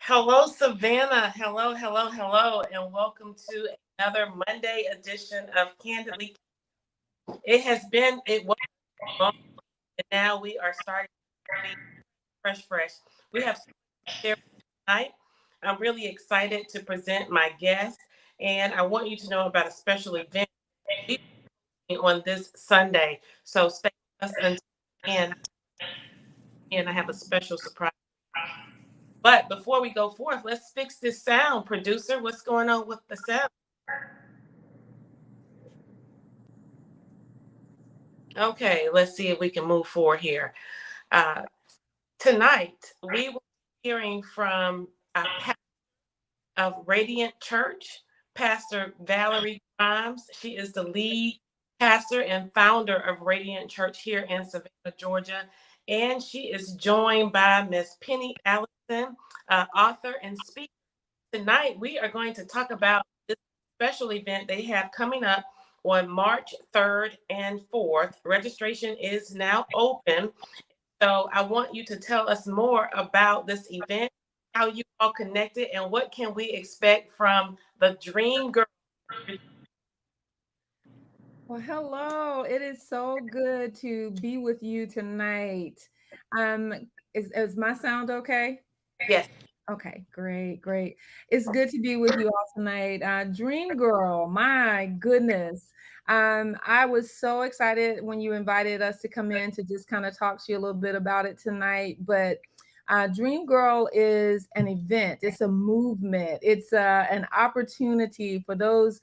Hello, Savannah. Hello, hello, hello, and welcome to another Monday edition of Candidly. It was long, and now we are starting to be fresh. We have so much to share tonight. I'm really excited to present my guest, and I want you to know about a special event we on this Sunday. So stay with us until the end, and I have a special surprise. But before we go forth, let's fix this sound, producer. What's going on with the sound? Okay, let's see if we can move forward here. Uh, Tonight, we will be hearing from a pastor of Radiant Church, Pastor Valerie Grimes. She is the lead pastor and founder of Radiant Church here in Savannah, Georgia. And she is joined by Miss Penny Allison, author and speaker. Tonight, we are going to talk about this special event they have coming up on March 3rd and 4th. Registration is now open. So I want you to tell us more about this event, how you all connected, and what can we expect from the Dream Girl. Well, hello. It is so good to be with you tonight. Um, is my sound okay? Yes. Okay, great. It's good to be with you all tonight. Dream Girl, my goodness. I was so excited when you invited us to come in to just kind of talk to you a little bit about it tonight. But Dream Girl is an event, it's a movement, it's an opportunity for those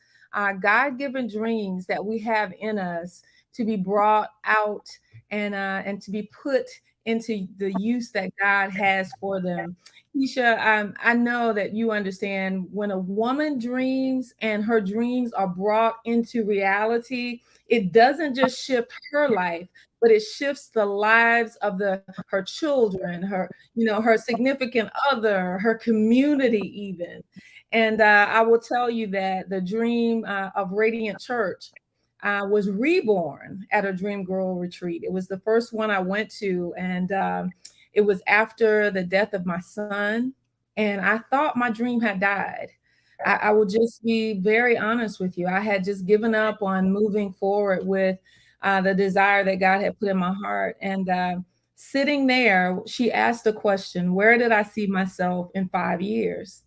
God given dreams that we have in us to be brought out and to be put into the use that God has for them. Keisha, I know that you understand when a woman dreams and her dreams are brought into reality, it doesn't just shift her life, but it shifts the lives of her children, her significant other, her community, even. And I will tell you that the dream of Radiant Church was reborn at a Dream Girl retreat. It was the first one I went to, and it was after the death of my son, and I thought my dream had died. I will just be very honest with you. I had just given up on moving forward with the desire that God had put in my heart. And sitting there, she asked a question: where did I see myself in 5 years?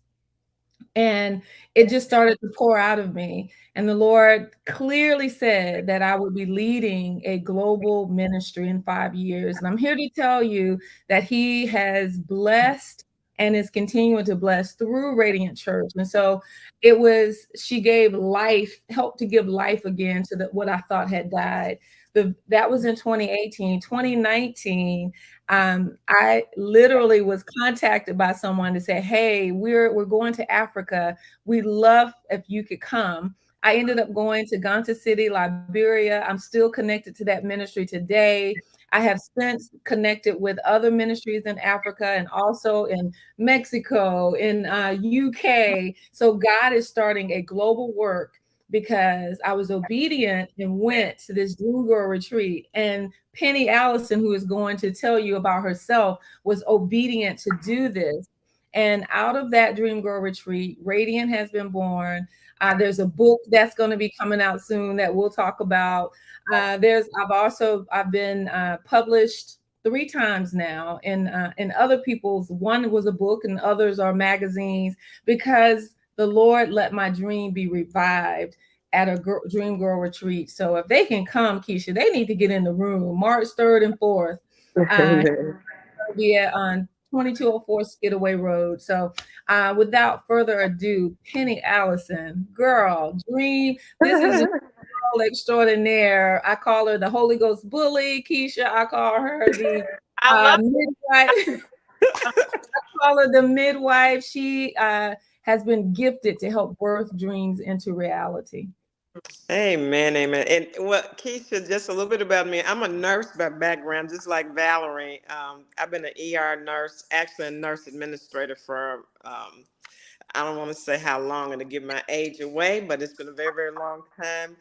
And it just started to pour out of me. And the Lord clearly said that I would be leading a global ministry in 5 years. And I'm here to tell you that He has blessed and is continuing to bless through Radiant Church. And so she gave life, helped to give life again to what I thought had died. That was in 2018. 2019, I literally was contacted by someone to say, "Hey, we're going to Africa. We'd love if you could come." I ended up going to Ganta City, Liberia. I'm still connected to that ministry today. I have since connected with other ministries in Africa and also in Mexico, in UK. So God is starting a global work because I was obedient and went to this Dream Girl retreat. And Penny Allison, who is going to tell you about herself, was obedient to do this. And out of that Dream Girl retreat, Radiant has been born. There's a book that's going to be coming out soon that we'll talk about. I've been published 3 times now in other people's. One was a book, and others are magazines, because the Lord let my dream be revived at a Dream Girl retreat. So if they can come, Keisha, they need to get in the room. March 3rd and 4th. Be on 2204 Skidaway Road. So without further ado, Penny Allison, girl, dream. This is a girl extraordinaire. I call her the Holy Ghost bully. Keisha, I call her the I love midwife. I call her the midwife. She has been gifted to help birth dreams into reality. Amen. And well, Keisha, just a little bit about me. I'm a nurse by background, just like Valerie. I've been an ER nurse, actually a nurse administrator for, I don't want to say how long and to give my age away, but it's been a very long time.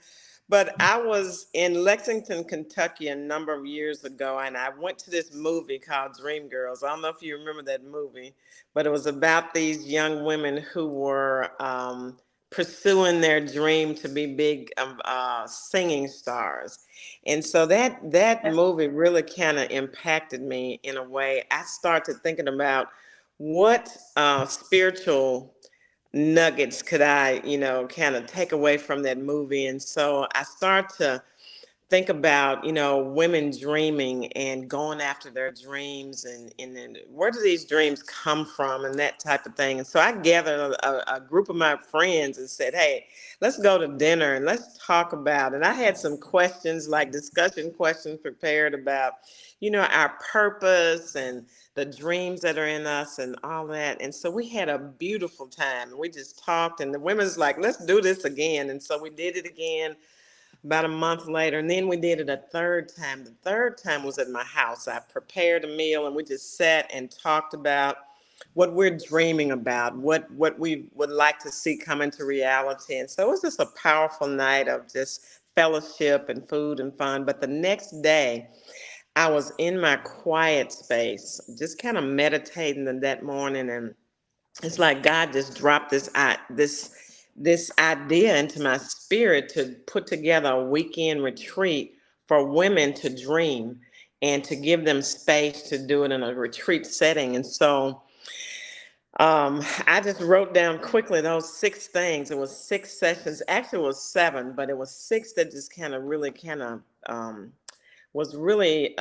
But I was in Lexington, Kentucky a number of years ago, and I went to this movie called Dreamgirls. I don't know if you remember that movie, but it was about these young women who were pursuing their dream to be big singing stars. And so that Yes. movie really kind of impacted me in a way. I started thinking about what spiritual nuggets could I, kind of take away from that movie. And so I start to think about, women dreaming and going after their dreams, and then where do these dreams come from and that type of thing. And so I gathered a group of my friends and said, hey, let's go to dinner and let's talk about, and I had some questions, like discussion questions prepared about, our purpose and the dreams that are in us and all that. And so we had a beautiful time. We just talked, and the women's like, let's do this again. And so we did it again about a month later, and then we did it a third time. The third time was at my house. I prepared a meal, and we just sat and talked about what we're dreaming about, what we would like to see come into reality. And so it was just a powerful night of just fellowship and food and fun. But the next day, I was in my quiet space, just kind of meditating that morning, and it's like God just dropped this idea into my spirit to put together a weekend retreat for women to dream and to give them space to do it in a retreat setting. And so I just wrote down quickly those six things. It was six sessions. Actually, it was seven, but it was six that just kind of was really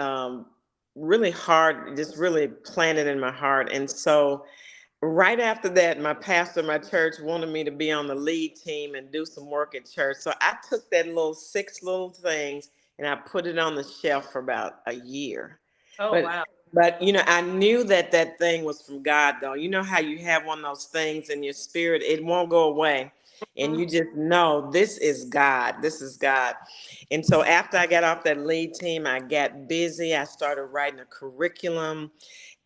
hard, just really planted in my heart. And so right after that, my pastor, my church wanted me to be on the lead team and do some work at church. So I took that little six little things and I put it on the shelf for about a year. Oh, But wow. I knew that that thing was from God, though. You know how you have one of those things in your spirit, it won't go away. And Mhm. you just know this is God. This is God. And so after I got off that lead team, I got busy. I started writing a curriculum,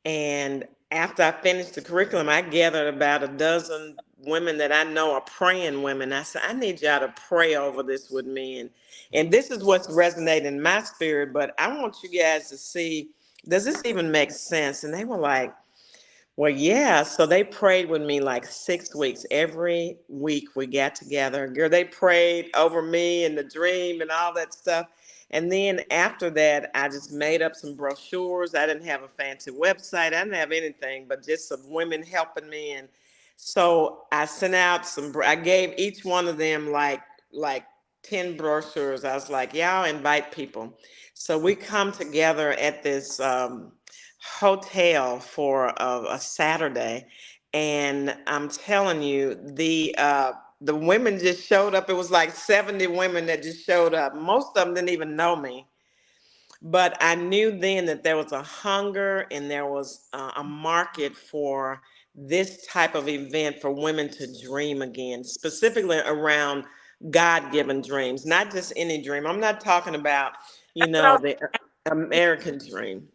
and after I finished the curriculum, I gathered about a dozen women that I know are praying women. I said, I need y'all to pray over this with me. And this is what's resonating in my spirit, but I want you guys to see, does this even make sense? And they were like, well, yeah. So they prayed with me like 6 weeks. Every week we got together. Girl, they prayed over me and the dream and all that stuff. And then after that, I just made up some brochures. I didn't have a fancy website. I didn't have anything, but just some women helping me. And so I sent out I gave each one of them like 10 brochures. I was like, y'all invite people. So we come together at this hotel for a Saturday, and I'm telling you, the women just showed up. It was like 70 women that just showed up. Most of them didn't even know me, but I knew then that there was a hunger and there was a market for this type of event for women to dream again, specifically around God-given dreams, not just any dream. I'm not talking about, That's what I was the American dream.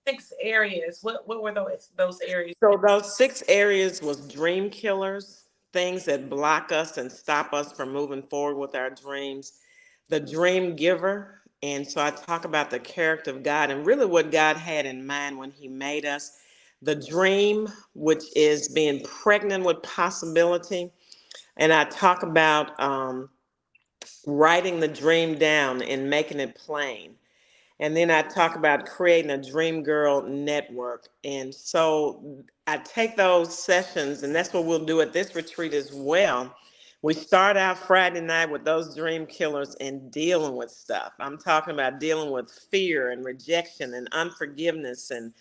6 areas. What were those areas? So those six areas was dream killers, things that block us and stop us from moving forward with our dreams. The dream giver, and so I talk about the character of God and really what God had in mind when He made us. The dream, which is being pregnant with possibility, and I talk about writing the dream down and making it plain. And then I talk about creating a Dream Girl network. And so I take those sessions, and that's what we'll do at this retreat as well. We start out Friday night with those dream killers and dealing with stuff. I'm talking about dealing with fear and rejection and unforgiveness and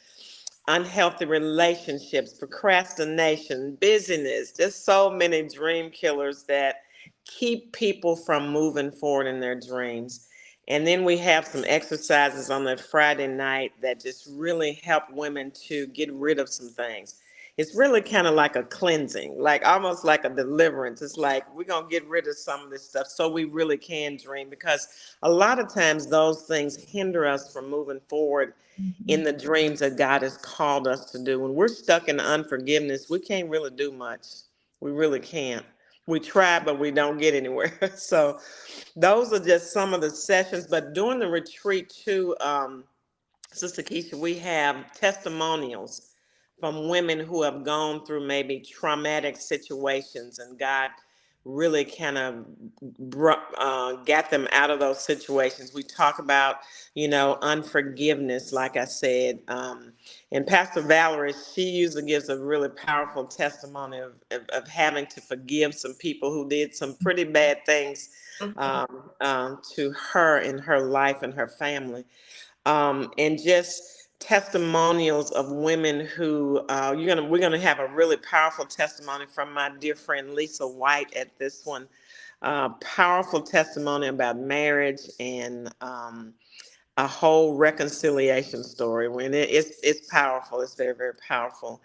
unhealthy relationships, procrastination, busyness, just so many dream killers that keep people from moving forward in their dreams. And then we have some exercises on that Friday night that just really help women to get rid of some things. It's really kind of like a cleansing, like almost like a deliverance. It's like we're going to get rid of some of this stuff so we really can dream, because a lot of times those things hinder us from moving forward in Mhm. the dreams that God has called us to do. When we're stuck in unforgiveness, we can't really do much. We really can't. We try, but we don't get anywhere. So those are just some of the sessions. But during the retreat too, Sister Keisha, we have testimonials from women who have gone through maybe traumatic situations, and God really kind of got them out of those situations. We talk about, unforgiveness, like I said. And Pastor Valerie, she usually gives a really powerful testimony of having to forgive some people who did some pretty bad things Mhm. to her in her life and her family, and just testimonials of women who we're gonna have a really powerful testimony from my dear friend Lisa White at this one. Powerful testimony about marriage and a whole reconciliation story. When it's powerful, it's very, very powerful.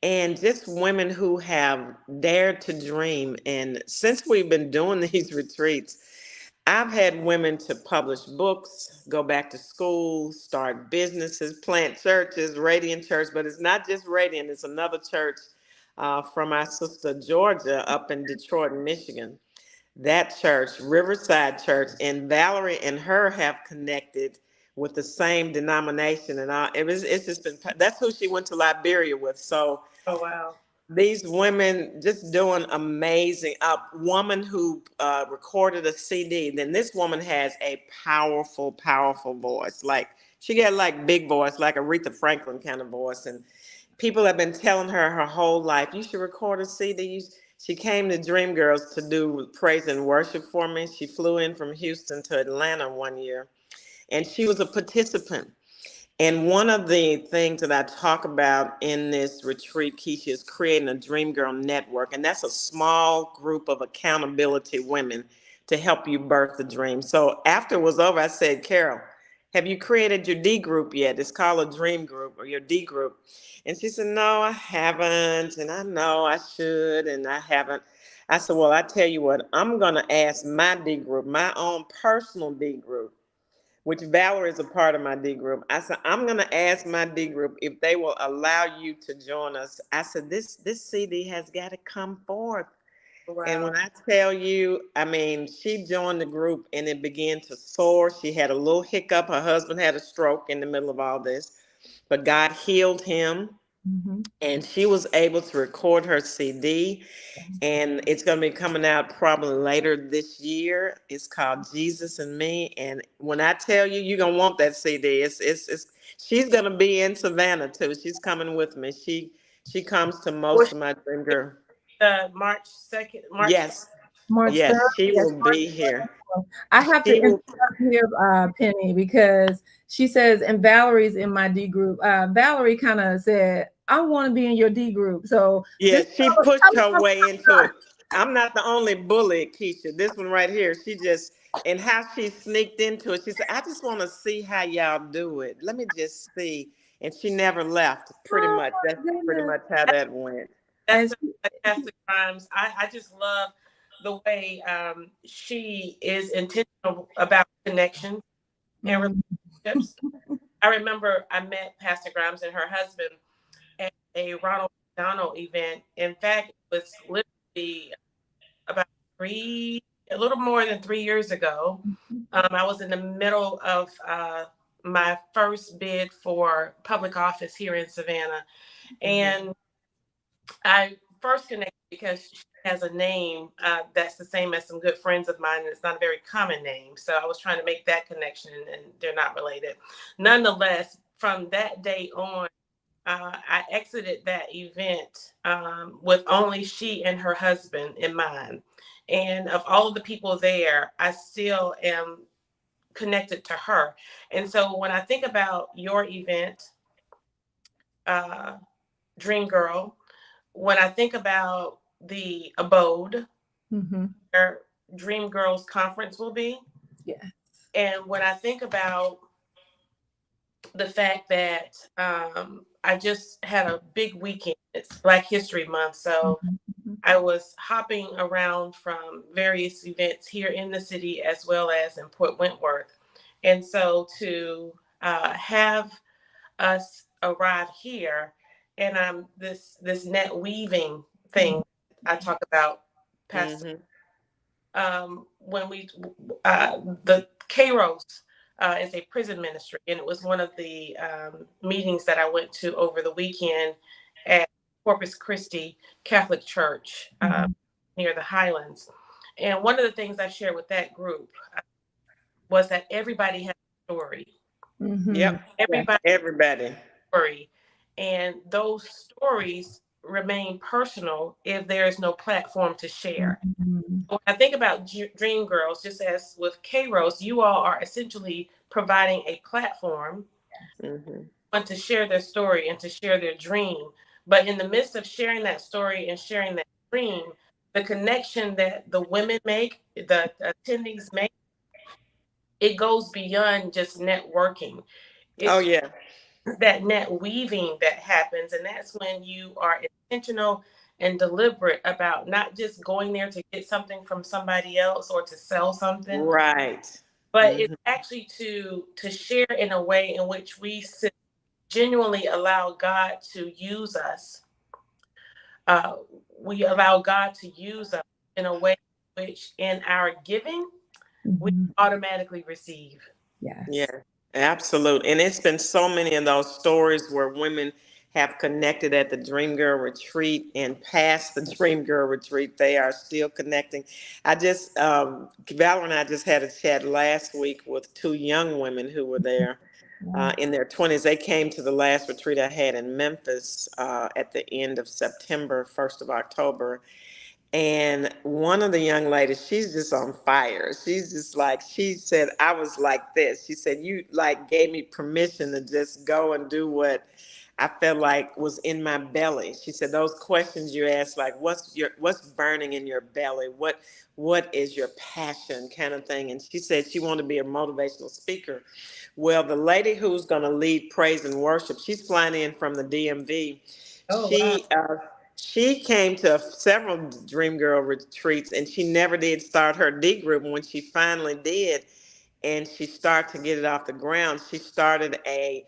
And just women who have dared to dream. And since we've been doing these retreats, I've had women to publish books, go back to school, start businesses, plant churches, Radiant Church, but it's not just Radiant, it's another church from our sister Georgia up in Detroit, Michigan. That church, Riverside Church, and Valerie and her have connected with the same denomination. And it's just been, that's who she went to Liberia with. So Oh, wow. these women just doing amazing. A woman who recorded a CD. Then this woman has a powerful, powerful voice. Like she got like big voice, like Aretha Franklin kind of voice. And people have been telling her whole life, you should record a CD. She came to Dreamgirls to do praise and worship for me. She flew in from Houston to Atlanta one year, and she was a participant. And one of the things that I talk about in this retreat, Keisha, is creating a Dream Girl network. And that's a small group of accountability women to help you birth the dream. So after it was over, I said, Carol, have you created your D group yet? It's called a Dream Group or your D group. And she said, no, I haven't. And I know I should, and I haven't. I said, well, I tell you what, I'm going to ask my D group, my own personal D group, which Valerie is a part of my D group. I said, I'm gonna ask my D group if they will allow you to join us. I said, this CD has got to come forth. And Wow. when I tell you, I mean, she joined the group and it began to soar. She had a little hiccup. Her husband had a stroke in the middle of all this, but God healed him. Mhm. And she was able to record her CD, and it's going to be coming out probably later this year. It's called Jesus and Me, and when I tell you, you're gonna want that CD. It's she's going to be in Savannah too. She's coming with me. She comes to most Was of my Dream Girl. March 2nd, March? Yes, March 3rd. yes, she Yes, will be here. I have to She will. interrupt here, Penny, because she says, and Valerie's in my D group. Valerie kind of said, I want to be in your D group. So Yeah, just she tell pushed us her how way into it. I'm not the only bully, Keisha. This one right here, she just, and how she sneaked into it. She said, I just want to see how y'all do it. Let me just see. And she never left, pretty oh much. That's my pretty goodness. much how that went. That's And the she, fantastic crimes. I just love the way she is intentional about connections and mm, relationships. I remember I met Pastor Grimes and her husband at a Ronald McDonald event. In fact, it was literally about a little more than 3 years ago. I was in the middle of my first bid for public office here in Savannah. Mhm. And I first connected because she has a name that's the same as some good friends of mine, and it's not a very common name. So I was trying to make that connection, and they're not related. Nonetheless, from that day on, I exited that event with only she and her husband in mind. And of all of the people there, I still am connected to her. And so when I think about your event, uh, Dream Girl, when I think about the abode mhm, where Dream Girls Conference will be, yeah. and when I think about the fact that I just had a big weekend, it's Black History Month. So Mhm, mhm, I was hopping around from various events here in the city as well as in Port Wentworth. And so to have us arrive here and this net weaving mhm, thing I talk about Pastor. Mm-hmm. When we the Kairos is a prison ministry, and it was one of the meetings that I went to over the weekend at Corpus Christi Catholic Church Mhm. near the Highlands. And one of the things I shared with that group was that everybody has a story. Mhm. Yep. Yes. Everybody's Everybody. story, and those stories remain personal if there is no platform to share. Mhm. When I think about Dream Girls, just as with Kairos, you all are essentially providing a platform Mm-hmm. and to share their story and to share their dream. But in the midst of sharing that story and sharing that dream, the connection that the women make, the attendees make, it goes beyond just networking. Oh It's yeah. that net weaving that happens. And that's when you are intentional and deliberate about not just going there to get something from somebody else or to sell something, Right. but it's Mm-hmm. actually to share in a way in which we genuinely allow God to use us. Uh, we allow God to use us in a way in which in our giving we Mhm. automatically receive. Yeah, Yes. absolutely. And it's been so many of those stories where women have connected at the Dream Girl retreat and past the Dream Girl retreat, they are still connecting. Valerie and I just had a chat last week with two young women who were there Wow. in their 20s. They came to the last retreat I had in Memphis at the end of September, 1st of October. And one of the young ladies, she's just on fire. She's just like, she said, I was like this. She said, you like gave me permission to just go and do what I felt like was in my belly. She said, those questions you asked, like, what's burning in your belly? What is your passion kind of thing? And she said she wanted to be a motivational speaker. Well, the lady who's going to lead praise and worship, she's flying in from the DMV. Oh, wow. She came to several Dream Girl retreats, and she never did start her D group. When she finally did, and she started to get it off the ground, she started a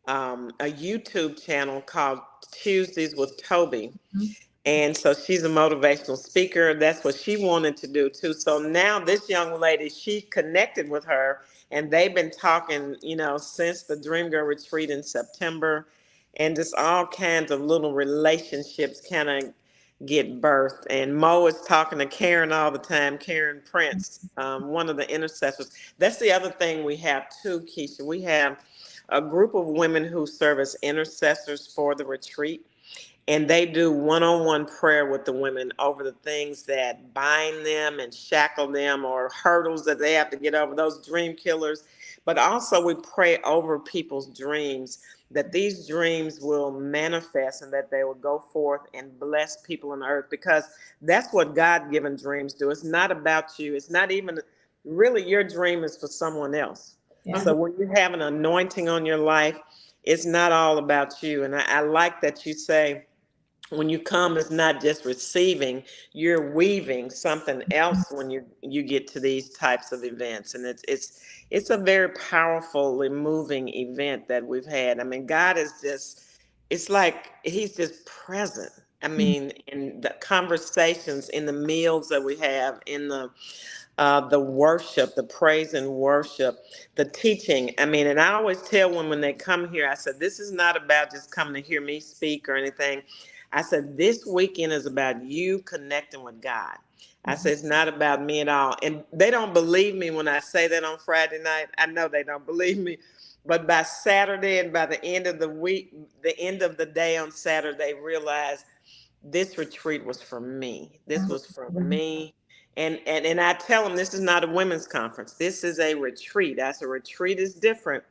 YouTube channel called Tuesdays with Toby. Mhm. And so she's a motivational speaker. That's what she wanted to do too. So now this young lady, she connected with her, and they've been talking, since the Dream Girl retreat in September, and just all kinds of little relationships kind of get birthed. And Mo is talking to Karen all the time, Karen Prince, one of the intercessors. That's the other thing we have too, Keisha. We have a group of women who serve as intercessors for the retreat, and they do one-on-one prayer with the women over the things that bind them and shackle them, or hurdles that they have to get over, those dream killers. But also we pray over people's dreams, that these dreams will manifest and that they will go forth and bless people on earth, because that's what God-given dreams do. It's not about you. It's not even really, your dream is for someone else. Yeah. Mhm. So when you have an anointing on your life, it's not all about you. And I like that you say, when you come, it's not just receiving, you're weaving something else when you get to these types of events. And it's a very powerfully moving event that we've had. I mean, God is just, it's like he's just present. I Mhm. mean, in the conversations, in the meals that we have, in the worship, the praise and worship, the teaching. I mean, and I always tell them when they come here, I said, this is not about just coming to hear me speak or anything. I said, this weekend is about you connecting with God. I said, it's not about me at all. And they don't believe me when I say that on Friday night. I know they don't believe me. But by Saturday and by the end of the week, the end of the day on Saturday, they realize this retreat was for me. This was for Mhm. me. And I tell them, this is not a women's conference. This is a retreat. I said, retreat is different.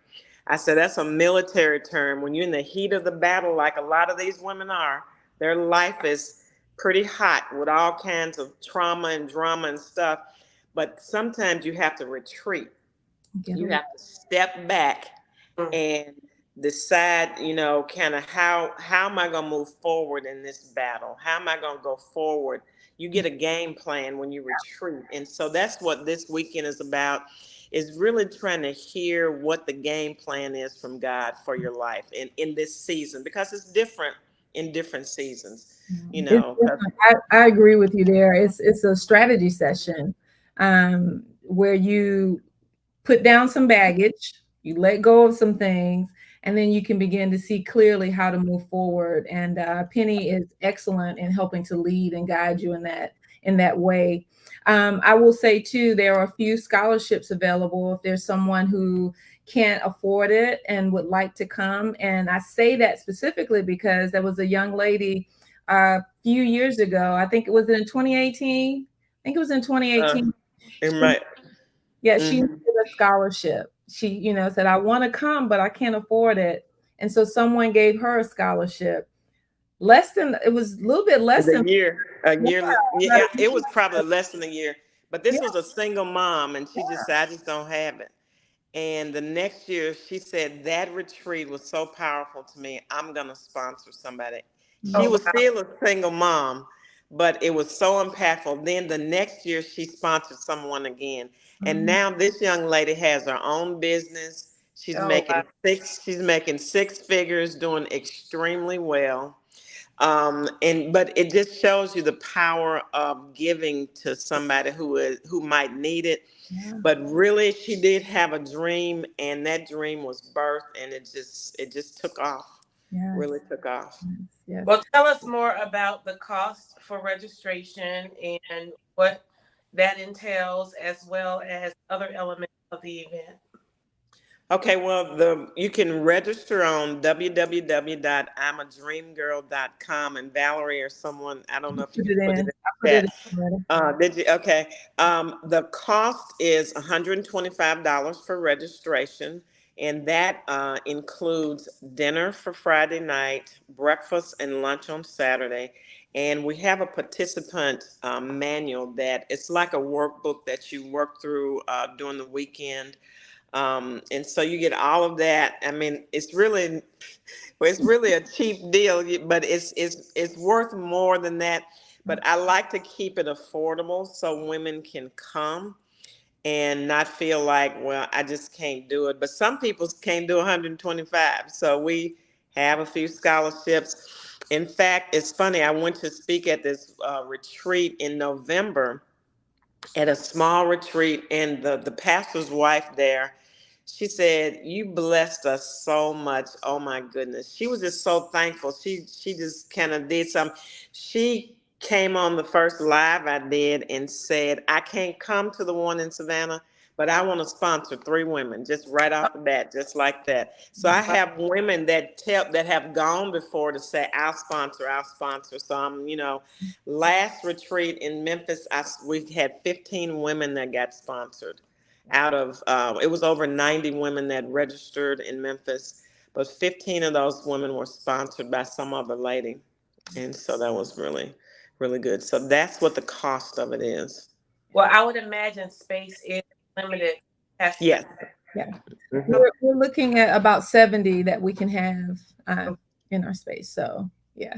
I said, that's a military term. When you're in the heat of the battle, like a lot of these women are, their life is pretty hot with all kinds of trauma and drama and stuff. But sometimes you have to retreat. Get You away. have to step back Mhm. and decide, kind of how am I going to move forward in this battle? How am I going to go forward? You get a game plan when you retreat. And so that's what this weekend is about, is really trying to hear what the game plan is from God for your life in this season, because it's different in different seasons, you It's know. different. I agree with you there. It's a strategy session, where you put down some baggage, you let go of some things, and then you can begin to see clearly how to move forward. And Penny is excellent in helping to lead and guide you in that way. I will say too, there are a few scholarships available if there's someone who can't afford it and would like to come. And I say that specifically because there was a young lady a few years ago. I think it was in 2018. I think it was in Uh, 2018. it might. Yeah, she needed Mhm. a scholarship. She, said, I want to come, but I can't afford it. And so someone gave her a scholarship. It was a little bit less The than, year, a yeah, year, about yeah, a it was year. probably less than a year. But Yeah, this was a single mom, and she just said, "I just don't have it." And the next year, she said that retreat was so powerful to me. I'm gonna sponsor somebody. She Oh, mm, was wow. still a single mom, but it was so impactful. Then the next year, she sponsored someone again, and mm, now this young lady has her own business. She's Oh, wow. making six. She's making six figures, doing extremely well. And but it just shows you the power of giving to somebody who might need it. yeah, But really, she did have a dream, and that dream was birthed, and it just took off. yes, Really took off. yes, yes. Well, tell us more about the cost for registration and what that entails, as well as other elements of the event. Okay, well, the you can register on www.imadreamgirl.com, and Valerie or someone, I don't know if you Put can it put it in. in I the put it chat. in already. Did you? Okay. The cost is $125 for registration, and that includes dinner for Friday night, breakfast and lunch on Saturday. And we have a participant manual that it's like a workbook that you work through during the weekend. And so you get all of that. I mean, it's really a cheap deal, but it's worth more than that. But I like to keep it affordable so women can come and not feel like, well, I just can't do it. But some people can't do 125, so we have a few scholarships. In fact, it's funny. I went to speak at this retreat in November at a small retreat, and the pastor's wife there, she said, "You blessed us so much. Oh my goodness." She was just so thankful. She just kind of did something. She came on the first live I did and said, "I can't come to the one in Savannah, but I want to sponsor three women," just right Oh, off the bat, just like that. So I wow. have women that have gone before to say, "I'll sponsor, I'll sponsor." So last retreat in Memphis, we had 15 women that got sponsored. Out of it was over 90 women that registered in Memphis, but 15 of those women were sponsored by some other lady, and so that was really, really good. So that's what the cost of it is. Well, I would imagine space is limited, Pastor. Yes. Yeah. Mhm. We're looking at about 70 that we can have in our space. So, yeah.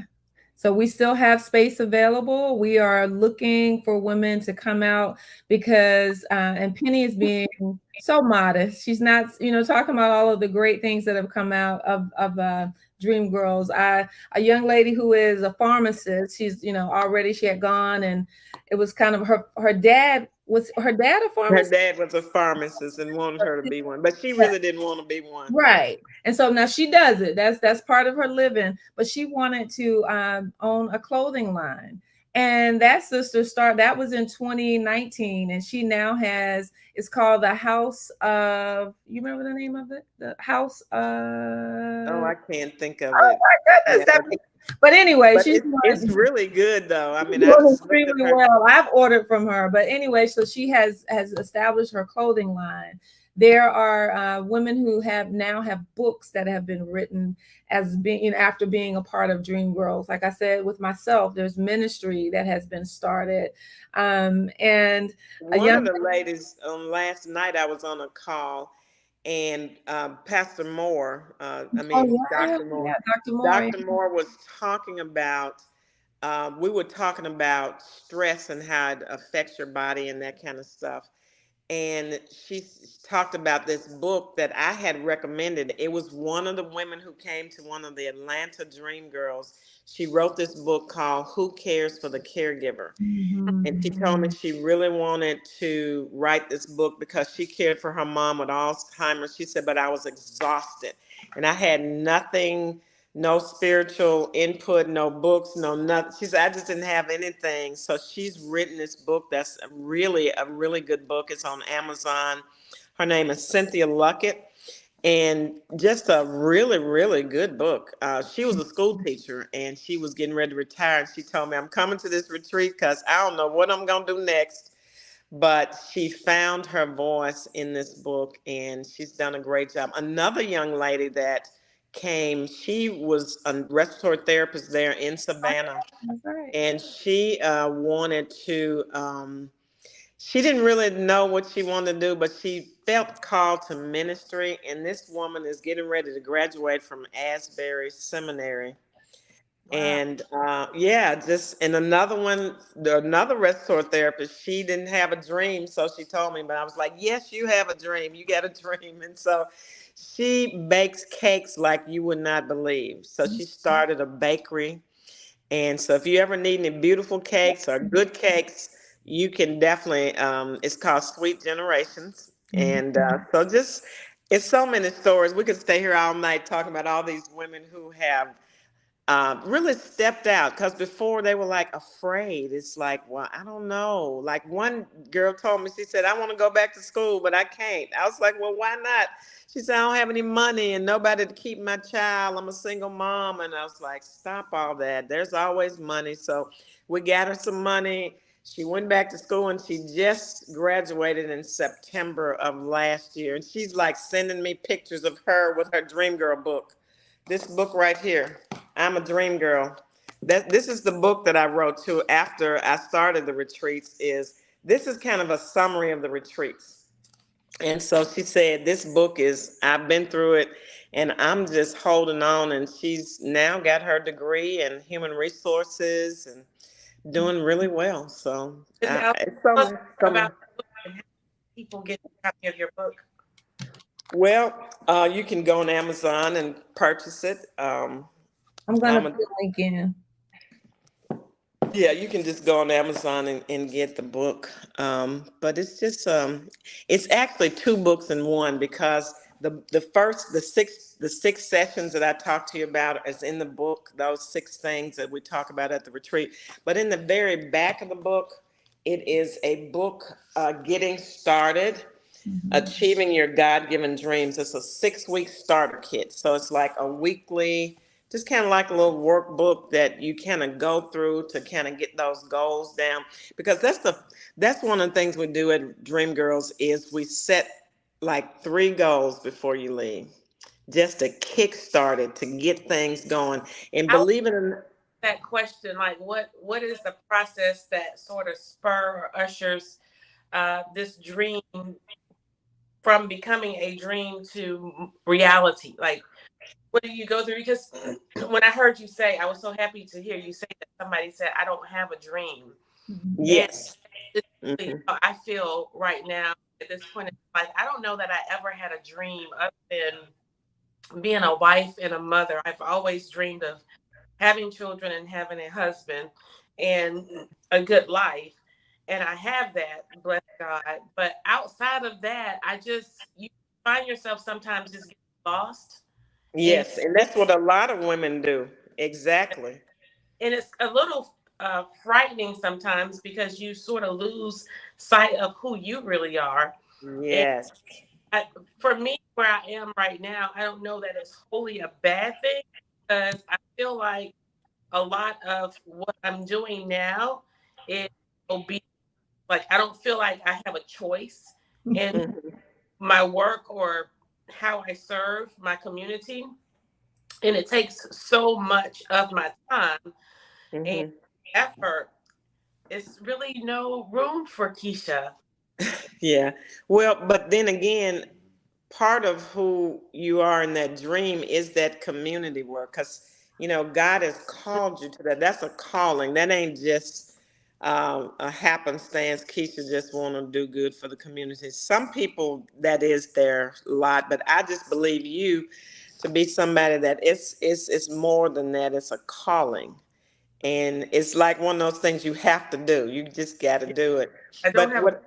So we still have space available. We are looking for women to come out because, and Penny is being so modest. She's not, talking about all of the great things that have come out of Dream Girls. A young lady who is a pharmacist. She's, already she had gone, and it was kind of her dad. Was her dad a Her pharmacist? dad was a pharmacist and wanted her to be one, but she really didn't want to be one. Right. And so now she does it. That's part of her living. But she wanted to own a clothing line. And that sister that was in 2019. And she now it's called the House of, you remember the name of it? The House Oh, of, I can't think of oh it. my Yeah, goodness. But anyway, but she's it's really good though. I mean, I doing just looked at extremely her. well. I've ordered from her, but anyway, so she has established her clothing line. There are women who have books that have been written as being, after being a part of Dream Girls. Like I said, with myself, there's ministry that has been started, and a One young of the ladies last night, I was on a call, and Pastor Moore, oh yeah, Dr. yeah, Moore, Dr. Moore, yeah. Dr. Moore was talking about. We were talking about stress and how it affects your body and that kind of stuff. and she talked about this book that I had recommended. It was one of the women who came to one of the Atlanta Dream Girls. She wrote this book called Who Cares for the Caregiver? And she told me Mhm. she really wanted to write this book because she cared for her mom with Alzheimer's. She said, but I was exhausted and I had nothing, no spiritual input, no books, no nothing. She said, I just didn't have anything. So she's written this book that's a really good book. It's on Amazon. Her name is Cynthia Luckett, and just a really, really good book. She was a school teacher and she was getting ready to retire. And she told me, I'm coming to this retreat because I don't know what I'm going to do next. But she found her voice in this book and she's done a great job. Another young lady that came, she was a respiratory therapist there in Savannah, That's right. and she wanted to. She didn't really know what she wanted to do, but she felt called to ministry. And this woman is getting ready to graduate from Asbury Seminary. Wow. And yeah, just and another one, another respiratory therapist. She didn't have a dream, so she told me. But I was like, "Yes, you have a dream. You got a dream." And so she bakes cakes like you would not believe. So she started a bakery, and so if you ever need any beautiful cakes or good cakes, you can definitely, it's called Sweet Generations. And so just, it's so many stories. We could stay here all night talking about all these women who have really stepped out, because before they were like afraid. It's like, well, I don't know. Like one girl told me, she said, I want to go back to school, but I can't. I was like, well, why not? She said, I don't have any money and nobody to keep my child. I'm a single mom. And I was like, stop all that. There's always money. So we got her some money. She went back to school and she just graduated in September of last year. And she's like sending me pictures of her with her Dream Girl book. This book right here, I'm a Dream Girl. This is the book that I wrote too after I started the retreats. Is this is kind of a summary of the retreats. And so she said, this book is, I've been through it and I'm just holding on. And she's now got her degree in human resources and doing really well. So Is Al, it's tell us so, more about so, the book and how people get a copy of your book. well, you can go on Amazon and purchase it. I'm gonna I'm put a a link in. Yeah, you can just go on Amazon and get the book. But it's actually two books in one, because the six sessions that I talked to you about is in the book, those six things that we talk about at the retreat. But in the very back of the book, it is a book, getting started, Mhm. achieving your God-given dreams. It's a 6-week starter kit. So it's like a weekly, just kind of like a little workbook that you kind of go through to kind of get those goals down. Because that's one of the things we do at Dream Girls is we set like 3 goals before you leave, just to kickstart it, to get things going. And I would believe it or not, that question, like what is the process that sort of spur or ushers this dream from becoming a dream to reality? Like, what do you go through? Because when I heard you say, I was so happy to hear you say that somebody said, I don't have a dream. Mhm. And yes. it's really Hmm. how I feel right now at this point. Like, I don't know that I ever had a dream other than being a wife and a mother. I've always dreamed of having children and having a husband and a good life. And I have that, bless God. But outside of that, you find yourself sometimes just getting lost. And, Yes, and that's what a lot of women do. Exactly. and it's a little frightening sometimes because you sort of lose sight of who you really are. And Yes. I, for me, where I am right now, I don't know that it's wholly a bad thing because I feel like a lot of what I'm doing now is obedience. Like I don't feel like I have a choice in Hmm. my work or how I serve my community. And it takes so much of my time and Hmm. effort. It's really no room for Kesha. Yeah. Well, but then again, part of who you are in that dream is that community work, because God has called you to that. That's a calling. That ain't just a happenstance. Keisha just want to do good for the community. Some people that is their lot, but I just believe you to be somebody that it's more than that. It's a calling, and it's like one of those things you have to do. You just got to do it. I don't But have a what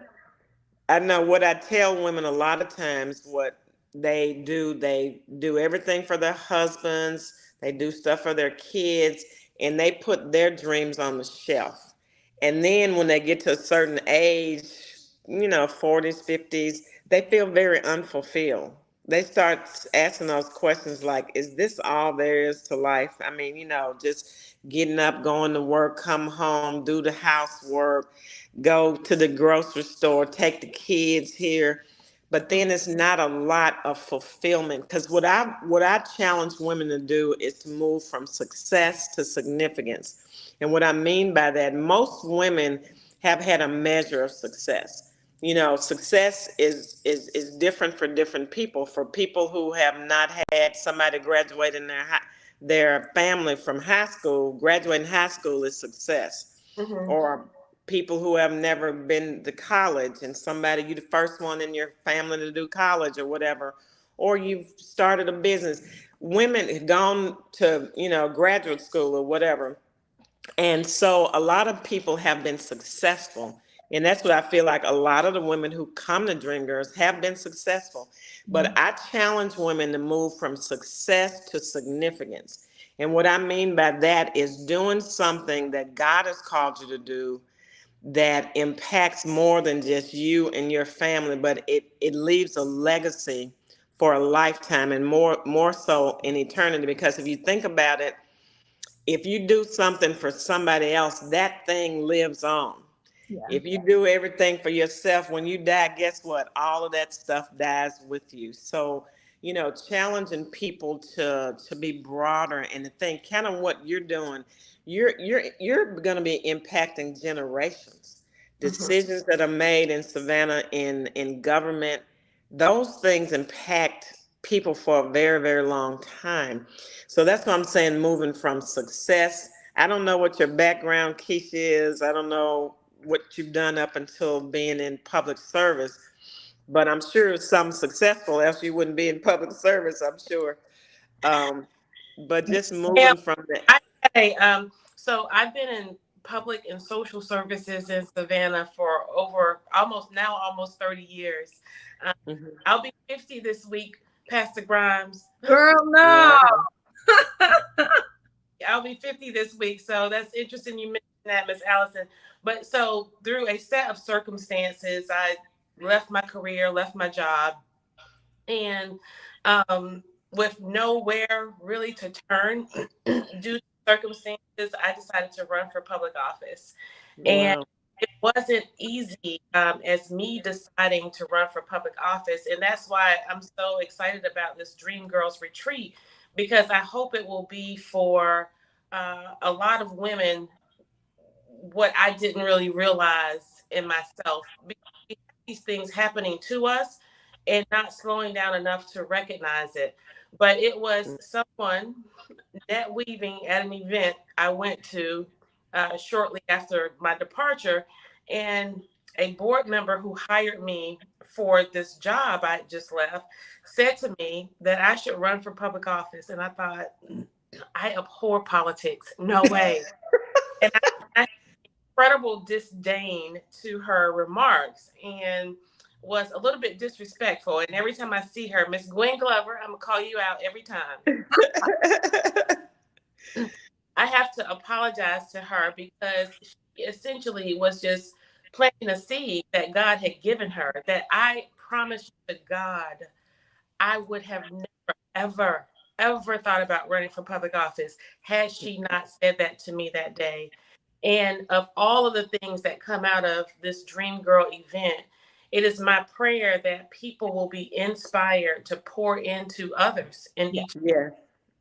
I know, what I tell women a lot of times, what they do everything for their husbands, they do stuff for their kids, and they put their dreams on the shelf. And then when they get to a certain age, 40s, 50s, they feel very unfulfilled. They start asking those questions like, is this all there is to life? I mean, just getting up, going to work, come home, do the housework, go to the grocery store, take the kids here. But then it's not a lot of fulfillment, because what I challenge women to do is to move from success to significance. And what I mean by that, most women have had a measure of success. Success is different for different people. For people who have not had somebody graduate in their family from high school, graduating high school is success. mhm, Or people who have never been to college, and somebody, you the first one in your family to do college or whatever, or you've started a business. Women have gone to graduate school or whatever, and so a lot of people have been successful. And that's what I feel like a lot of the women who come to Dream Girls have been successful. But I challenge women to move from success to significance. And what I mean by that is doing something that God has called you to do that impacts more than just you and your family, but it leaves a legacy for a lifetime, and more so in eternity. Because if you think about it, if you do something for somebody else, that thing lives on. Yeah. If you do everything for yourself, when you die, guess what? All of that stuff dies with you. So, challenging people to be broader and to think kind of what you're doing. You're going to be impacting generations. mhm. Decisions that are made in Savannah in government, those things impact people for a very, very long time. So that's what I'm saying, moving from success. I don't know what your background, Keisha, is. I don't know what you've done up until being in public service, but I'm sure it's something successful, else you wouldn't be in public service, I'm sure. Um, but just Yeah, moving from that. I so I've been in public and social services in Savannah for over almost 30 years. Um, Mhm. I'll be 50 this week, Pastor Grimes. Girl, no. Wow. I'll be 50 this week. So that's interesting you mentioned that, Miss Allison. But so through a set of circumstances, I left my career, left my job, and with nowhere really to turn due to circumstances, I decided to run for public office. And Wow. it wasn't easy as me deciding to run for public office. And that's why I'm so excited about this Dream Girls retreat, because I hope it will be for a lot of women what I didn't really realize in myself. Because we have these things happening to us and not slowing down enough to recognize it. But it was someone net weaving at an event I went to shortly after my departure, and a board member who hired me for this job I just left said to me that I should run for public office. And I thought, I abhor politics. No way. And I incredible disdain to her remarks and was a little bit disrespectful. And every time I see her, Miss Gwen Glover, I'm gonna call you out every time. I have to apologize to her because she essentially was just planting a seed that God had given her. That I promise you to God, I would have never, ever, ever thought about running for public office had she not said that to me that day. And of all of the things that come out of this Dream Girl event, it is my prayer that people will be inspired to pour into others in Yeah. each. Yes.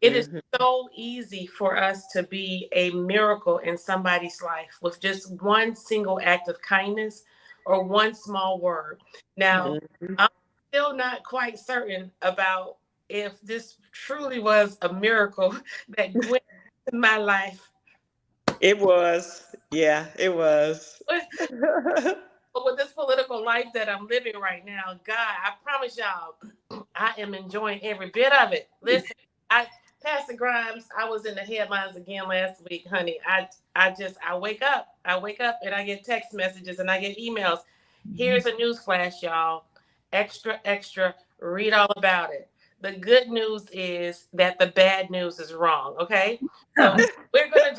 It is Hmm. so easy for us to be a miracle in somebody's life with just one single act of kindness or one small word. Now, Hmm. I'm still not quite certain about if this truly was a miracle that Gwen in my life It was. Yeah, it was. But with this political life that I'm living right now, God, I promise y'all, I am enjoying every bit of it. Listen, I Pastor Grimes, I was in the headlines again last week, honey. I wake up and I get text messages and I get emails. Here's a news flash, y'all. Extra, extra, read all about it. The good news is that the bad news is wrong. Okay. So we're gonna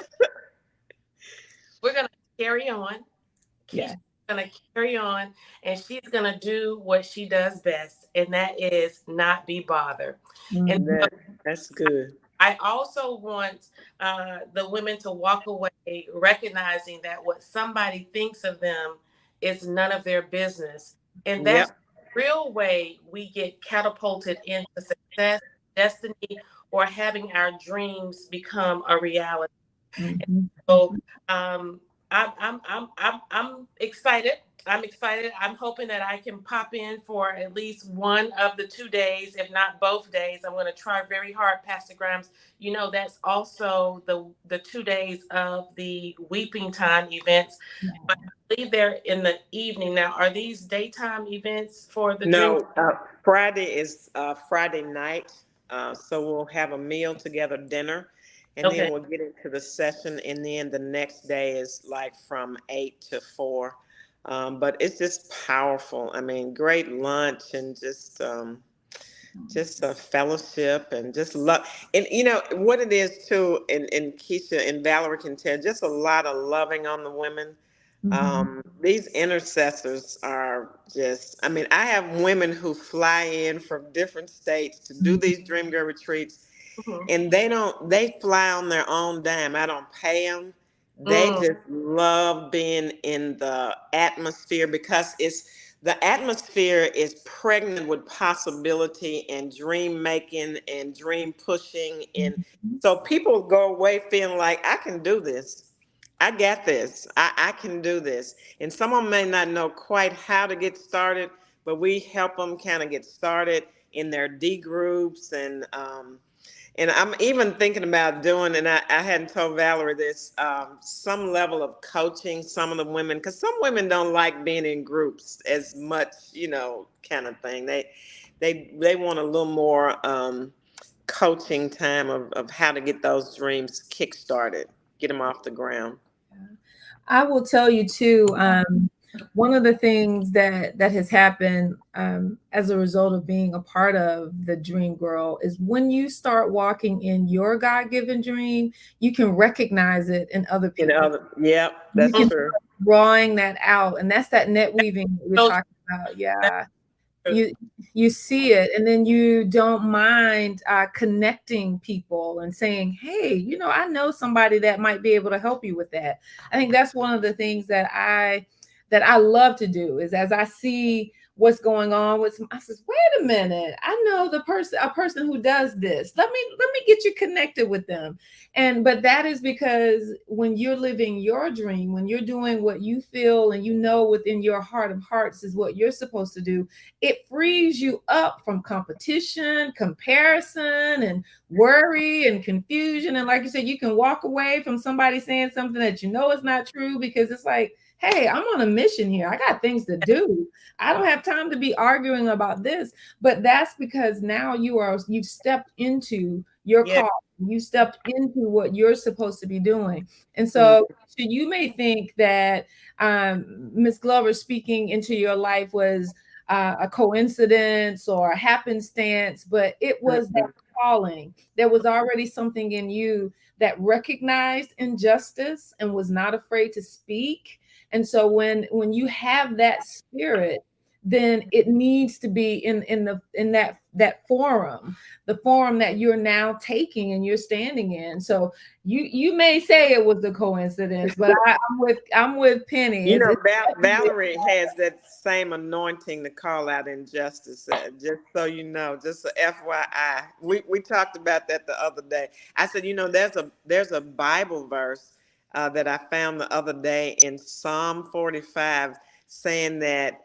we're gonna carry on. Keisha's Yeah. gonna carry on, and she's gonna do what she does best, and that is not be bothered. And Mhm. that that's good. I also want the women to walk away recognizing that what somebody thinks of them is none of their business, and that's Yep. the real way we get catapulted into success, destiny, or having our dreams become a reality. Mhm. So um, I'm excited. I'm excited. I'm hoping that I can pop in for at least one of the 2 days, if not both days. I'm going to try very hard, Pastor Grimes. You know, that's also the 2 days of the Weeping Time events. But I believe they're in the evening. Now, are these daytime events for the Dream? No, Friday is Friday night, so we'll have a meal together, dinner, and then Okay. we'll get into the session, and then the next day is like from 8 to 4. But it's just powerful. I mean, great lunch and just a fellowship and just love. And you know what it is too, and Keisha and Valerie can tell, just a lot of loving on the women. Mhm. These intercessors are just, I mean, I have women who fly in from different states to do Mhm. these Dream Girl retreats, Mhm. and they fly on their own dime. I don't pay them. They Mm, just love being in the atmosphere because the atmosphere is pregnant with possibility and dream making and dream pushing. And so people go away feeling like, I can do this. I got this. I can do this. And someone may not know quite how to get started, but we help them kind of get started in their D groups. And I'm even thinking about doing, and I hadn't told Valerie this, some level of coaching some of the women, because some women don't like being in groups as much, kind of thing. They want a little more coaching time of how to get those dreams kick started, get them off the ground. I will tell you too. One of the things that has happened as a result of being a part of the Dream Girl is when you start walking in your God-given dream, you can recognize it in other people. Yep, You that's can mm. true. start drawing that out, and that's that net weaving that we're So talking about. that's Yeah, true. you see it, and then you don't mind connecting people and saying, hey, I know somebody that might be able to help you with that. I think that's one of the things that I love to do is as I see what's going on with I says, wait a minute, I know a person who does this. Let me get you connected with them. And but that is because when you're living your dream, when you're doing what you feel and within your heart of hearts is what you're supposed to do, it frees you up from competition, comparison, and worry and confusion. And like you said, you can walk away from somebody saying something that you know is not true because it's like, hey, I'm on a mission here. I got things to do. I don't have time to be arguing about this. But that's because now you've stepped into your Yeah. call. You stepped into what you're supposed to be doing. And Mm. so you may think that Miss Glover speaking into your life was a coincidence or a happenstance, but it was that Mm-mm. calling. There was already something in you that recognized injustice and was not afraid to speak. And so when you have that spirit, then it needs to be in that forum, the forum that you're now taking and you're standing in. So you may say it was a coincidence, but I'm with Penny. You It's, know, it's definitely Valerie has that same anointing to call out injustice. Just so you know, just a FYI. We talked about that the other day. I said, there's a Bible verse that I found the other day in Psalm 45 saying that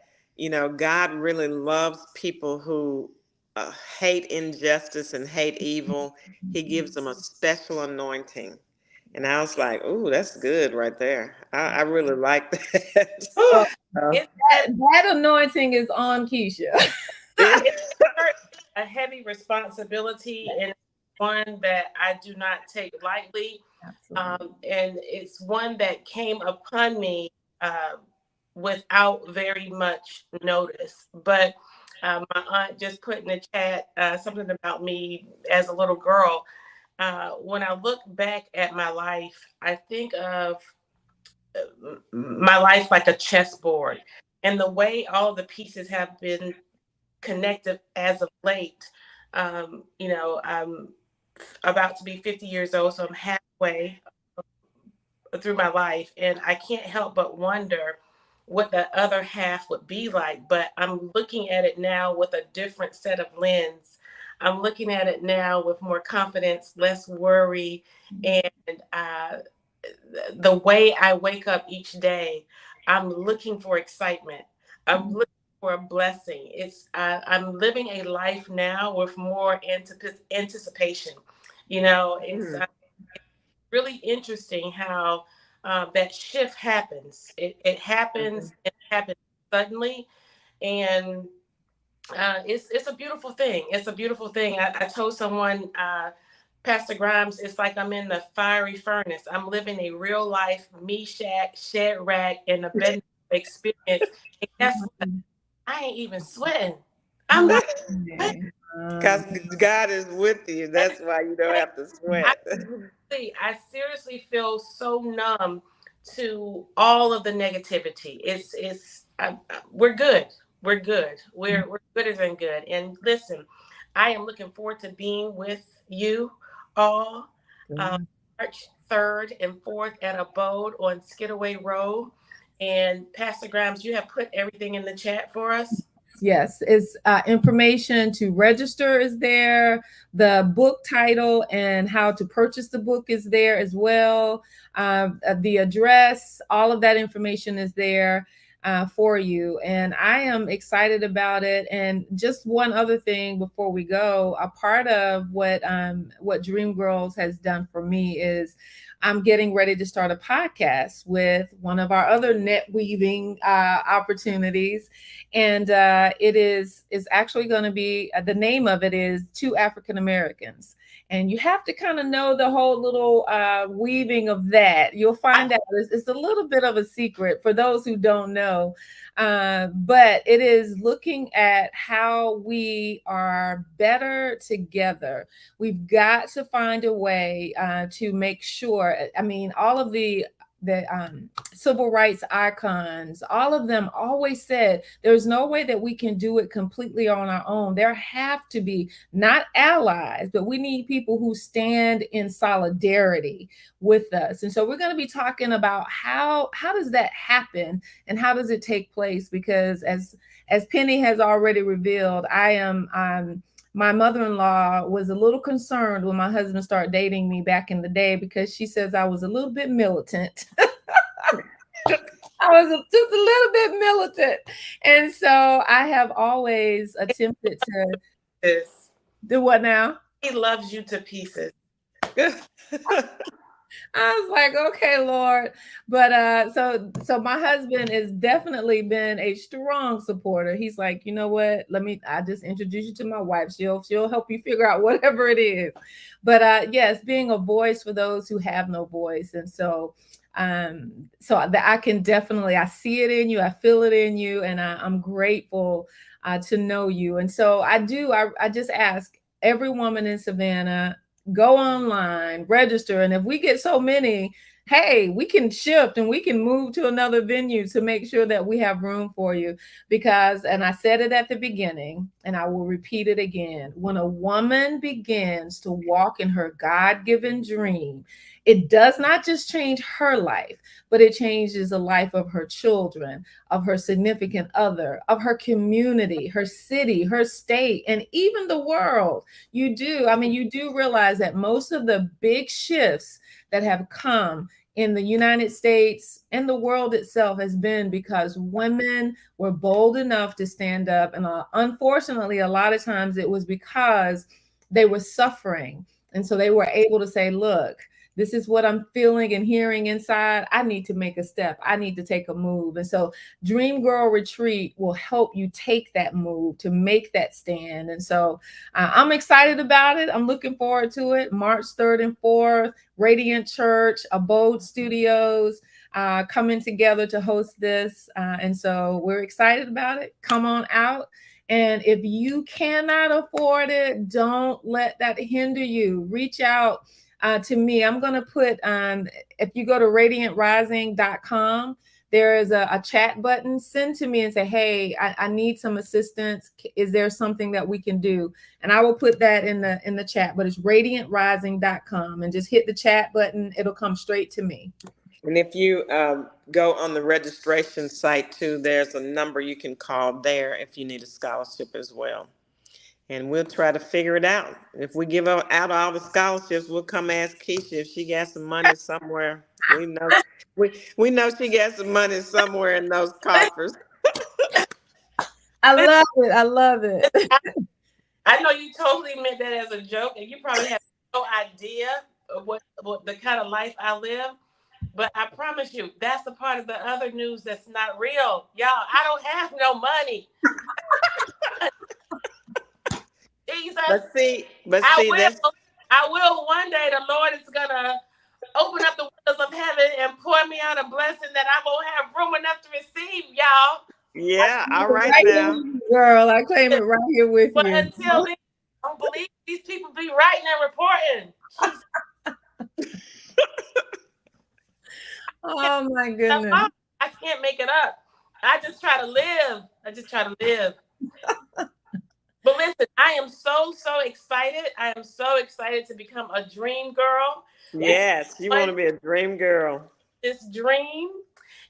God really loves people who hate injustice and hate evil. He gives them a special anointing. And I was like, "Ooh, that's good right there. I really like that." Well, Uh, It's heavy. that anointing is on Keisha. it- It's a heavy responsibility, and one that I do not take lightly. Absolutely. And it's one that came upon me uh, without very much notice. But my aunt just put in the chat something about me as a little girl. When I look back at my life, I think of my life like a chessboard, and the way all the pieces have been connected as of late. I'm about to be 50 years old, so I'm halfway through my life, and I can't help but wonder what the other half would be like. But I'm looking at it now with a different set of lens. I'm looking at it now with more confidence, less worry, and the way I wake up each day, I'm looking for excitement. I'm looking for a blessing. I'm living a life now with more anticipation. It's mm, really interesting how that shift happens. It happens. It happens suddenly, and it's a beautiful thing. It's a beautiful thing. I told someone, Pastor Grimes, it's like I'm in the fiery furnace. I'm living a real life Meshach, Shadrach, and Abednego experience. And guess what? I ain't even sweating. I'm not sweating. Okay. because God is with you. That's why you don't have to I sweat. I seriously feel so numb to all of the negativity. We're good. We're good. We're gooder than good. And listen, I am looking forward to being with you all uh, March 3rd and 4th at Abode on Skidaway Road. And Pastor Grimes, you have put everything in the chat for us. Yes, it's information to register is there. The book title and how to purchase the book is there as well. The address, all of that information is there for you. And I am excited about it. And just one other thing before we go, a part of what Dream Girls has done for me is I'm getting ready to start a podcast with one of our other net weaving opportunities, and it is actually going to be the name of it is Two African Americans, and you have to kind of know the whole little weaving of that. You'll I, find out it's a little bit of a secret for those who don't know, but it is looking at how we are better together. We've got to find a way to make sure. I mean, all of the civil rights icons, all of them always said there's no way that we can do it completely on our own. There have to be not allies, but we need people who stand in solidarity with us. And so we're going to be talking about how does that happen and how does it take place? Because as Penny has already revealed, my mother-in-law was a little concerned when my husband started dating me back in the day because she says I was a little bit militant. I was just a little bit militant. And so I have always attempted to this. do what now? He loves you to pieces. I was like, okay, Lord. But so my husband has definitely been a strong supporter. He's like, you know what? I just introduce you to my wife. She'll help you figure out whatever it is. But yes, being a voice for those who have no voice. And so that I can definitely I see it in you, I feel it in you, and I'm grateful to know you. And so I just ask every woman in Savannah, go online, register. And if we get so many, hey, we can shift and we can move to another venue to make sure that we have room for you. Because, and I said it at the beginning, and I will repeat it again, when a woman begins to walk in her God given dream, it does not just change her life, but it changes the life of her children, of her significant other, of her community, her city, her state, and even the world. You do realize that most of the big shifts that have come in the United States and the world itself has been because women were bold enough to stand up. And unfortunately, a lot of times it was because they were suffering. And so they were able to say, look, this is what I'm feeling and hearing inside. I need to make a step. I need to take a move. And so Dream Girl Retreat will help you take that move to make that stand. And so I'm excited about it. I'm looking forward to it. March 3rd and 4th, Radiant Church, Abode Studios, coming together to host this. And so we're excited about it. Come on out. And if you cannot afford it, don't let that hinder you. Reach out to me. I'm going to put, if you go to radiantrising.com, there is a chat button. Send to me and say, hey, I need some assistance. Is there something that we can do? And I will put that in the chat, but it's radiantrising.com, and just hit the chat button. It'll come straight to me. And if you go on the registration site too, there's a number you can call there if you need a scholarship as well. And we'll try to figure it out. If we give out all the scholarships, we'll come ask Kesha if she got some money somewhere. We know she got some money somewhere in those coffers. I love it. I love it. I know you totally meant that as a joke, and you probably have no idea of what the kind of life I live. But I promise you, that's the part of the other news that's not real. Y'all, I don't have no money. Jesus. I will one day. The Lord is gonna open up the windows of heaven and pour me out a blessing that I won't have room enough to receive, y'all. Yeah, all right now. Girl, I claim it right here with but you. But until then, I don't believe these people be writing and reporting. Oh my goodness. I can't make it up. I just try to live. But listen, I am so excited. I am so excited to become a dream girl. Yes, you want to be a dream girl. This dream,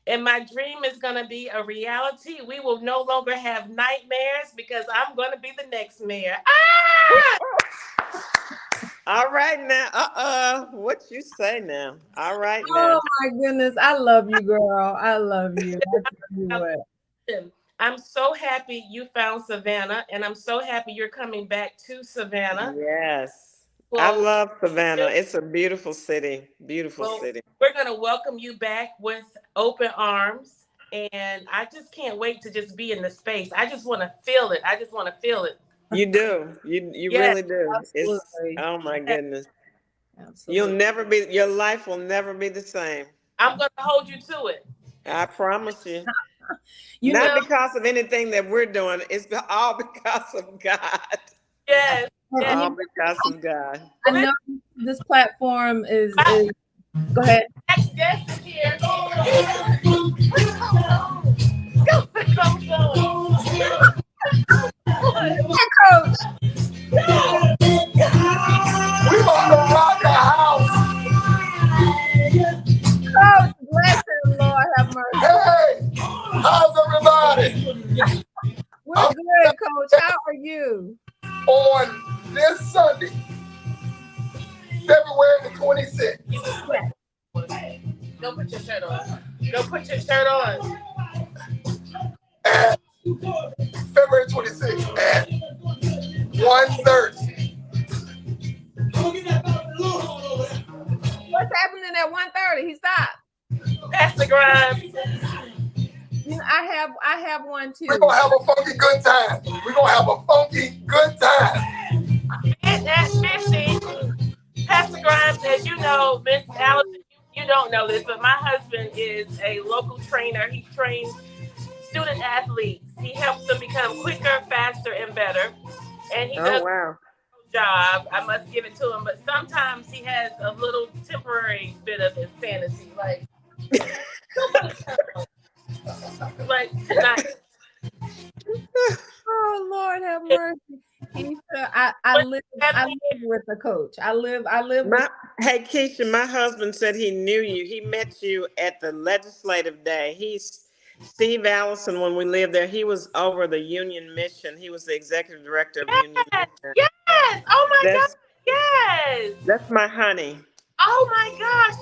and my dream is going to be a reality. We will no longer have nightmares because I'm going to be the next mayor. All right now. What you say now? All right now. Oh my goodness. I love you, girl. I love you. I'm so happy you found Savannah, and I'm so happy you're coming back to Savannah. Yes. Well, I love Savannah. It's a beautiful city. Beautiful city. We're going to welcome you back with open arms, and I just can't wait to just be in the space. I just want to feel it. You do. You yes, really do. Absolutely. Oh my goodness. Absolutely. Your life will never be the same. I'm going to hold you to it. I promise you. Not because of anything that we're doing. It's all because of God. Yes. All because of God. I know this platform is go ahead. Next guest is here. Go. Coach. We about to rock the house. Coach, bless him, Lord have mercy. Hey, how's everybody? We're good, Coach. How are you? On this Sunday, February the 26th. Go put your shirt on. At February 26th at 1:30. What's happening at 1:30? He stopped. Pastor Grimes. You know, I have one too. We're gonna have a funky good time. And that's Missy. Pastor Grimes, as you know, Miss Allison, you don't know this, but my husband is a local trainer. He trains student athletes. He helps them become quicker, faster, and better. And he does a job. I must give it to him. But sometimes he has a little temporary bit of insanity. Like tonight. Oh Lord have mercy. I live with a coach. I live with. Hey Kesha, my husband said he knew you. He met you at the legislative day. He's Steve Allison. When we lived there, he was over the Union Mission. He was the executive director of Union Mission. Yes. Oh my God. Yes. That's my honey. Oh my gosh.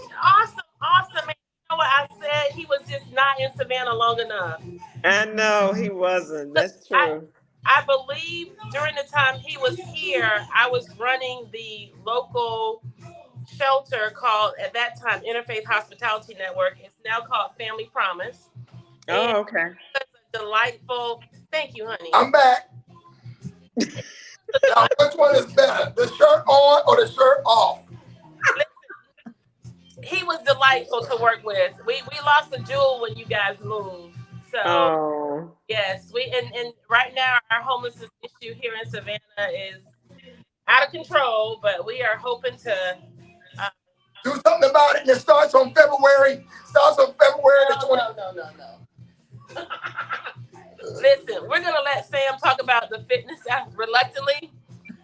Awesome. And you know what I said? He was just not in Savannah long enough. I know he wasn't. That's true. I believe during the time he was here, I was running the local shelter called, at that time, Interfaith Hospitality Network. It's now called Family Promise. And Oh, okay. it's a delightful, thank you, honey. I'm back. Now, which one is better, the shirt on or the shirt off? He was delightful to work with. We lost a jewel when you guys moved. So Oh. yes, and right now our homelessness issue here in Savannah is out of control, but we are hoping to do something about it. And it starts on February. Starts on February the 20th. No. Listen, we're gonna let Sam talk about the fitness reluctantly.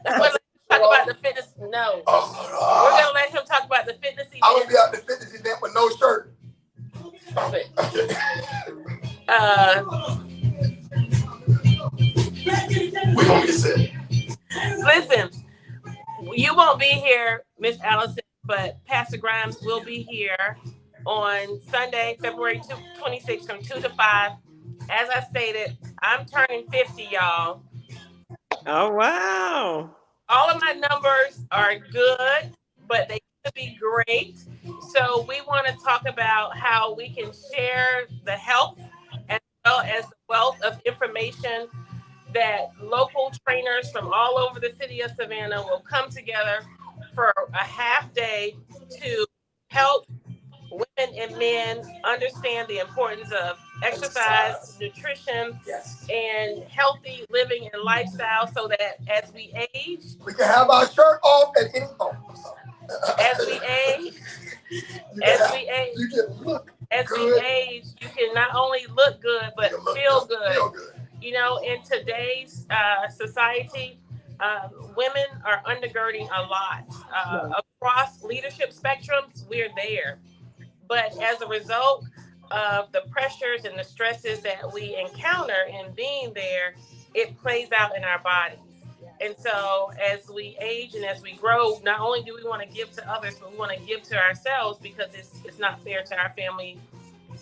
We're gonna talk about the fitness. No, we're gonna let him talk about the fitness event. I would be at the fitness event with no shirt. Stop it. We gonna get sick. Listen, you won't be here, Miss Allison, but Pastor Grimes will be here on Sunday, February 26th from 2 to 5. As I stated, I'm turning 50, y'all. Oh, wow. All of my numbers are good, but they could be great. So we want to talk about how we can share the health as well as the wealth of information that local trainers from all over the city of Savannah will come together for a half day to help women and men understand the importance of exercise, nutrition, and healthy living and lifestyle, so that as we age, we can have our shirt off at any moment. As we age, you can not only look good but feel good. You know, in today's society, women are undergirding a lot across leadership spectrums. We're there. But as a result of the pressures and the stresses that we encounter in being there, it plays out in our bodies. And so as we age and as we grow, not only do we want to give to others, but we want to give to ourselves, because it's not fair to our family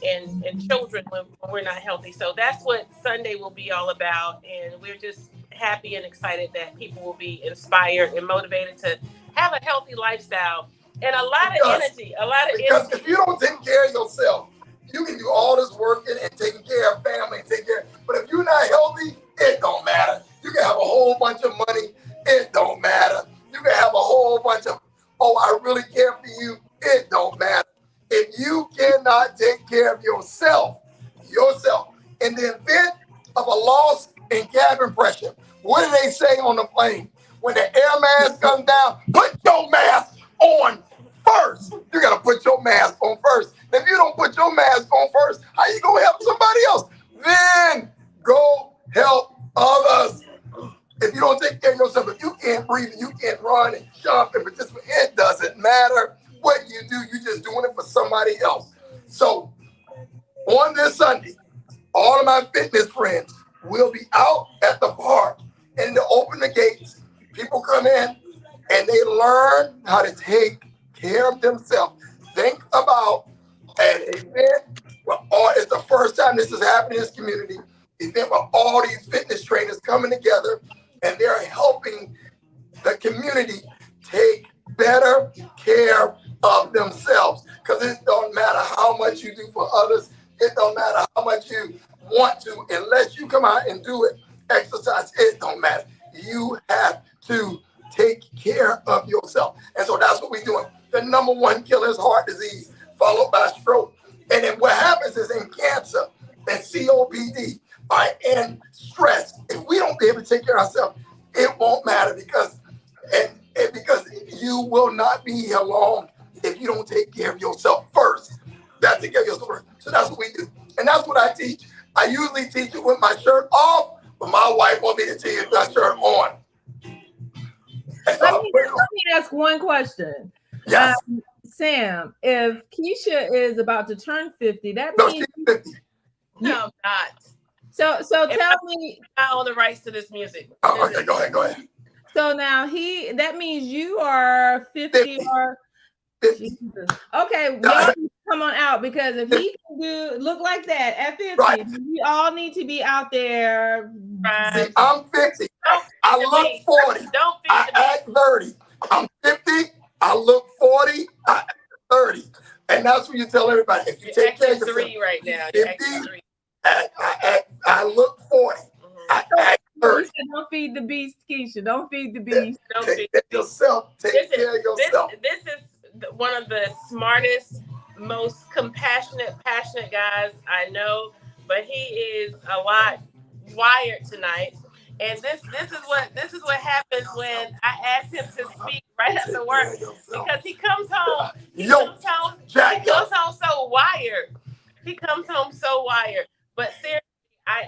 and children when we're not healthy. So that's what Sunday will be all about. And we're just happy and excited that people will be inspired and motivated to have a healthy lifestyle. And a lot of energy. Because if you don't take care of yourself, you can do all this work and taking care of family, but if you're not healthy, it don't matter. You can have a whole bunch of money, it don't matter. You can have a whole bunch of, I really care for you, it don't matter. If you cannot take care of yourself, in the event of a loss in cabin pressure, what do they say on the plane? When the air mask comes down, put your mask on first. You gotta put your mask on first. If you don't put your mask on first, how you gonna help somebody else? Then go help others. If you don't take care of yourself, if you can't breathe, and you can't run and jump and participate, it doesn't matter what you do. You're just doing it for somebody else. So on this Sunday, all of my fitness friends will be out at the park, and to open the gates. People come in and they learn how to take care of themselves. Think about an event where it's the first time this is happening in this community. Event where all these fitness trainers coming together and they're helping the community take better care of themselves. Because it don't matter how much you do for others. It don't matter how much you want to, unless you come out and do it, exercise, it don't matter. You have to take care of yourself. And so that's what we're doing. The number one killer is heart disease, followed by stroke. And then what happens is in cancer and COPD and stress, if we don't be able to take care of ourselves, it won't matter because you will not be here long if you don't take care of yourself first. That's take care of yourself first. So that's what we do. And that's what I teach. I usually teach it with my shirt off, but my wife wants me to teach it with my shirt on. Let me ask one question. Yes. Sam, if Kesha is about to turn 50, that No, means she's 50. No, I'm not. So tell me. I own the rights to this music. Oh, okay, go ahead. So now that means you are 50 or 50. Jesus. Okay, y'all come on out, because if he can look like that at 50, right, we all need to be out there. See, I'm 50. I look 40. I act 30. I'm 50. I look 40, I act 30. And that's what you tell everybody. If you You're take care of acting yourself, three right now. You're 50, acting three. I look 40. I act You 30. said don't feed the beast, Kesha. Don't feed the Yeah, beast. Don't take be. care of yourself. Take Listen, care of yourself. this is one of the smartest, most compassionate, passionate guys I know, but he is a lot wired tonight. And this is what happens when I ask him to speak right after Take care work of yourself. because he comes home. Yo, He Jack, yo. comes home so wired. He comes home so wired. But seriously, I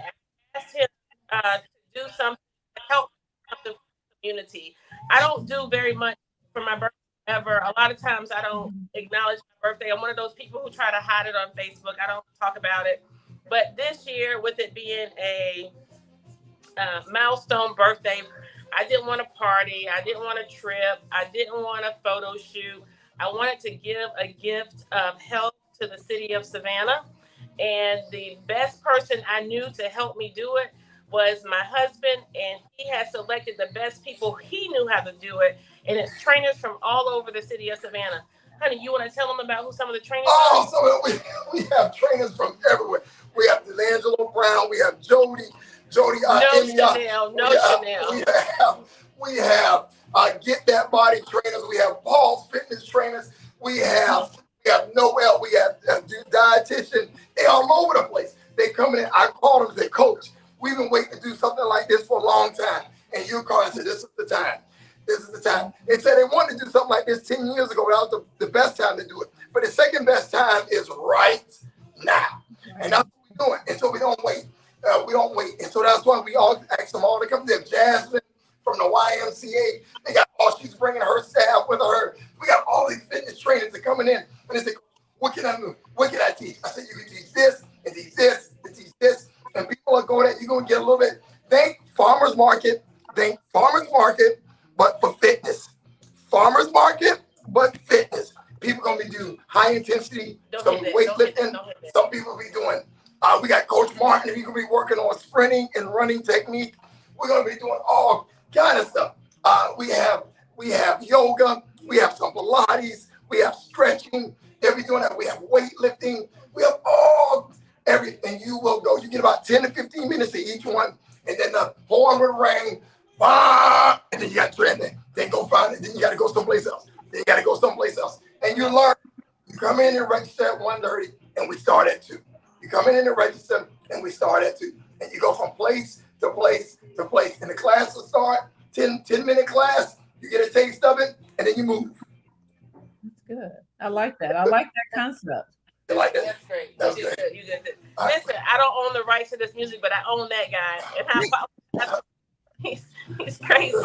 asked him to do something to help something for the community. I don't do very much for my birthday ever. A lot of times I don't acknowledge my birthday. I'm one of those people who try to hide it on Facebook. I don't talk about it. But this year, with it being a milestone birthday, I didn't want a party. I didn't want a trip. I didn't want a photo shoot. I wanted to give a gift of health to the city of Savannah. And the best person I knew to help me do it was my husband. And he had selected the best people he knew how to do it. And it's trainers from all over the city of Savannah. Honey, you want to tell them about who some of the trainers are? Oh, so we have trainers from everywhere. We have Delangelo Brown. We have Jody. No India. Chanel. No Chanel. We have Get That Body trainers. We have Paul's Fitness trainers. We have Noel. We have dietitian. They all over the place. They come in. I call them. They coach. We've been waiting to do something like this for a long time. And you call and said, "This is the time. This is the time." They said they wanted to do something like this 10 years ago. That was the best time to do it. But the second best time is right now. And that's what we're doing. And so we don't wait. We don't wait. And so that's why we all ask them all to come there. Jasmine from the YMCA, they got she's bringing her staff with her. We got all these fitness trainers that coming in. And they say, "What can I do? What can I teach?" I said, "You can teach this and teach this and teach this." And people are going at, you're going to get a little bit. Think farmers market, but for fitness. Farmers market, but fitness. People going to be doing high intensity, some weightlifting. Some people be doing, we got Coach Martin, he's going to be working on sprinting and running technique. We're going to be doing all kind of stuff. We have yoga, we have some Pilates, we have stretching, every doing that. We have weightlifting, we have all everything. You will go. You get about 10 to 15 minutes of each one, and then the horn will ring, and then you got to trend it. Then go find it. Then you got to go someplace else. Then you got to go someplace else. And you learn. You come in and register at 1:30, and we start at 2. You come in and register, and we start at 2. And you go from place to place to place. And the class will start, 10-minute class. You get a taste of it, and then you move. That's good. I like that. I like that concept. You like that? That's great. That's You did great. good. You did good. Listen, I don't own the rights to this music, but I own that guy. And he's crazy.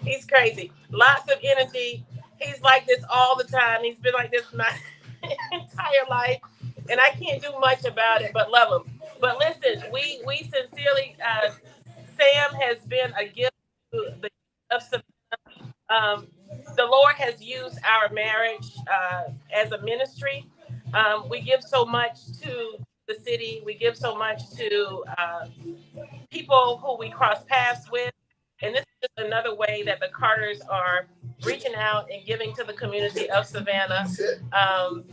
He's crazy. Lots of energy. He's like this all the time. He's been like this my entire life. And I can't do much about it but love him. But listen, we sincerely, Sam has been a gift to the of Savannah. The Lord has used our marriage as a ministry. We give so much to the city. We give so much to people who we cross paths with. And this is just another way that the Carters are reaching out and giving to the community of Savannah on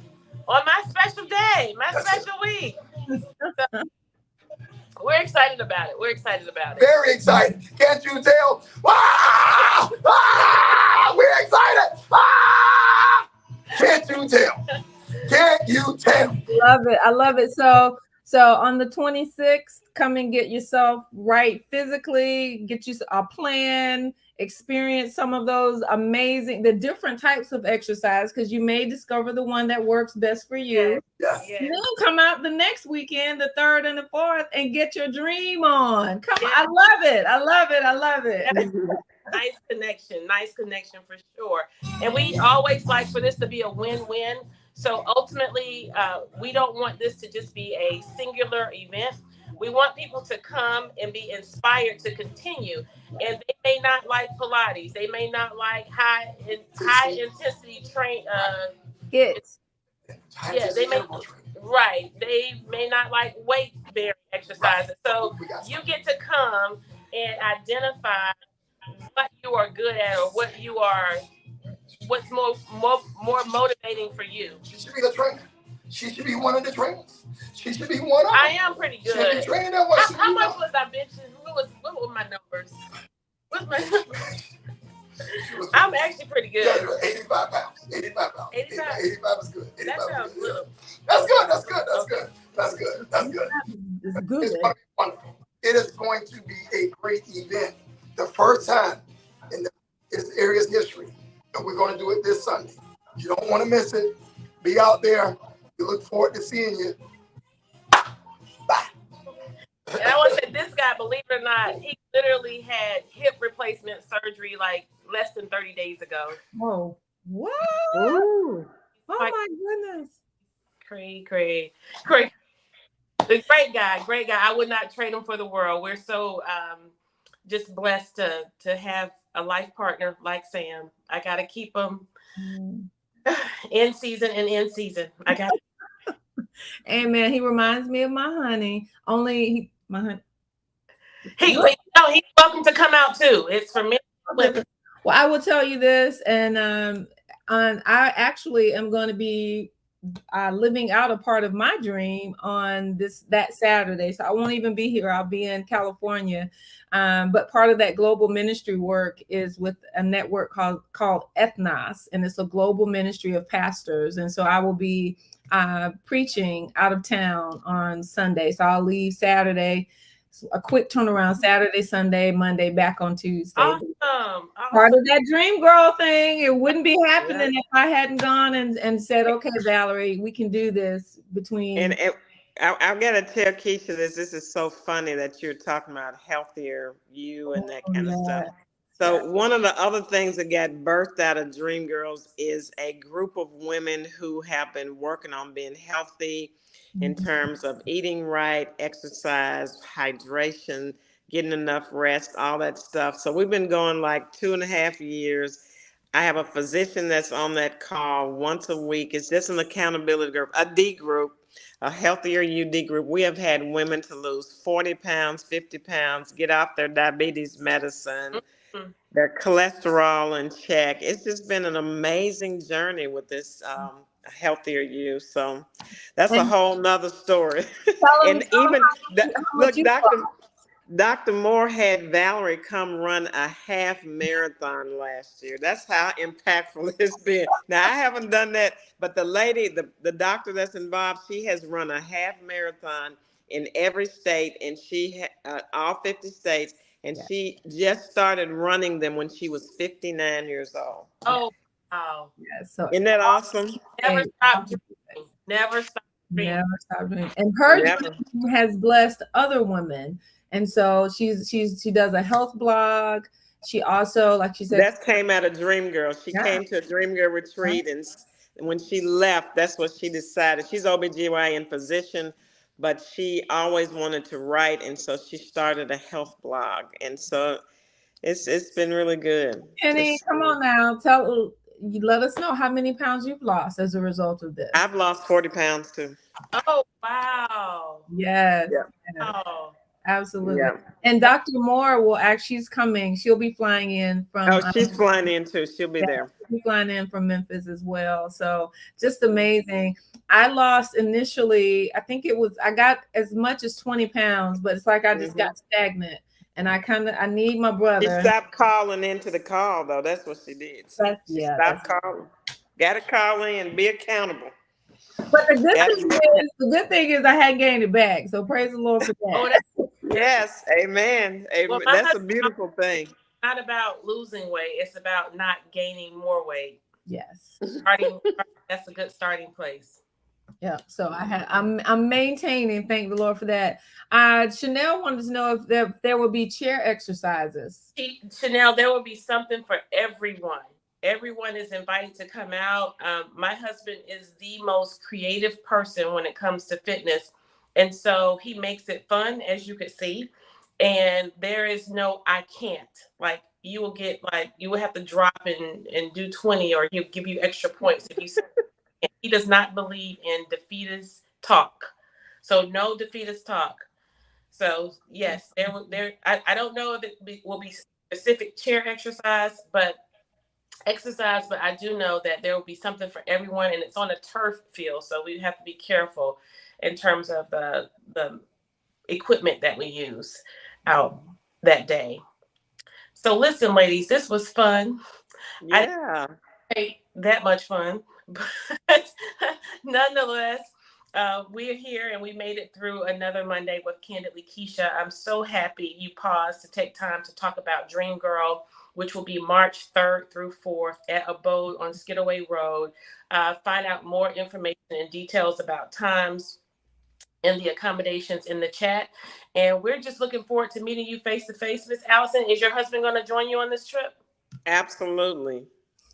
my special day, my special week. So we're excited about it. We're excited about it. Very excited. Can't you tell? Ah! Ah! We're excited. Ah! Can't you tell? Can't you tell? Love it. I love it. So on the 26th, come and get yourself right physically, get you a plan, experience some of those the different types of exercise, because you may discover the one that works best for you. Yes. Yes. And then come out the next weekend, the 3rd and the 4th, and get your dream on. Come on. I love it. I love it. I love it. Nice connection for sure. And we always like for this to be a win-win. So ultimately, we don't want this to just be a singular event. We want people to come and be inspired to continue. And they may not like Pilates. They may not like high intensity train. Hits. Yeah, they may. Right. They may not like weight bearing exercises. So you get to come and identify what you are good at or what you are what's more motivating for you? She should be the trainer. She should be one of the trainers. She should be one of them. I am pretty good. She should be training that one. How much was I benching? What were my numbers? What's my numbers? I'm actually pretty good. Yeah, 85 pounds. 85 pounds. 85 is good. 85 that sounds good. little. That's good. That's good. That's good. That's good. That's good. It's It's good. going to be wonderful. It is going to be a great event. The first time in this area's history. And we're going to do it this Sunday. You don't want to miss it. Be out there. We look forward to seeing you. Bye. And I want to say, this guy, believe it or not, he literally had hip replacement surgery like less than 30 days ago. Whoa. What? Ooh. Oh my goodness. Craig. The great guy. I would not trade him for the world. We're so just blessed to have a life partner like Sam. I got to keep him in season and in season. I got. Amen. He reminds me of my honey. Only my honey. He's welcome to come out too. It's for me. Well, I will tell you this, and I actually am going to be living out a part of my dream on that Saturday. So I won't even be here. I'll be in California. But part of that global ministry work is with a network called Ethnos, and it's a global ministry of pastors. And so I will be preaching out of town on Sunday. So I'll leave Saturday. A quick turnaround Saturday, Sunday, Monday, back on Tuesday. Awesome. Part of that dream girl thing. It wouldn't be happening if I hadn't gone and said, okay, Valerie, we can do this between. And I've got to tell Kesha this. This is so funny that you're talking about healthier you and that kind of stuff. So one of the other things that got birthed out of Dream Girls is a group of women who have been working on being healthy in terms of eating right, exercise, hydration, getting enough rest, all that stuff. So we've been going like 2.5 years. I have a physician that's on that call once a week. It's just an accountability group, a D group, a healthier you D group. We have had women to lose 40 pounds, 50 pounds, get off their diabetes medicine, their cholesterol in check. It's just been an amazing journey with this healthier you. So that's a whole nother story. And even look, Dr. Moore had Valerie come run a half marathon last year. That's how impactful it's been. Now I haven't done that, but the lady, the doctor that's involved, she has run a half marathon in every state, and she all 50 states, and she just started running them when she was 59 years old. Oh, wow. Yeah, so isn't that awesome? Never stop dreaming. Never stop dreaming. Never stop dreaming. And her dream has blessed other women. And so she does a health blog. She also, like she said, that came out of Dream Girl. She came to a Dream Girl retreat, and when she left, that's what she decided. She's OBGYN physician, but she always wanted to write, and so she started a health blog. And so it's been really good. Penny, come on now, let us know how many pounds you've lost as a result of this. I've lost 40 pounds too. Oh, wow. Yes. Yeah. Oh. Absolutely. Yeah. And Dr. Moore she's coming. She'll be flying in from. Oh, she's flying in too. She'll be there. She'll be flying in from Memphis as well. So just amazing. I lost initially, I got as much as 20 pounds, but it's like I just got stagnant. And I need my brother. She stopped calling into the call though. That's what she did. She stopped calling. Got to call in, be accountable. But the good thing is I had gained it back. So praise the Lord for that. Yes, amen. Well, that's a beautiful thing. Not about losing weight. It's about not gaining more weight. Yes. That's a good starting place. Yeah. So I'm maintaining. Thank the Lord for that. Chanel wanted to know if there will be chair exercises. Chanel, there will be something for everyone. Everyone is invited to come out. My husband is the most creative person when it comes to fitness. And so he makes it fun, as you could see. And there is no, I can't. Like you will have to drop and do 20, or he'll give you extra points if you say. He does not believe in defeatist talk. So no defeatist talk. So yes, I don't know if it will be specific chair exercise, but exercise, but I do know that there will be something for everyone, and it's on a turf field, so we have to be careful in terms of the equipment that we use out that day. So listen, ladies, this was fun. I didn't Yeah, say that much fun, but nonetheless, we're here and we made it through another Monday with Candidly Kesha. I'm so happy you paused to take time to talk about Dream Girl, which will be March 3rd through 4th at Abode on Skidaway Road. Find out more information and details about times and the accommodations in the chat. And we're just looking forward to meeting you face to face. Miss Allison, is your husband going to join you on this trip? absolutely.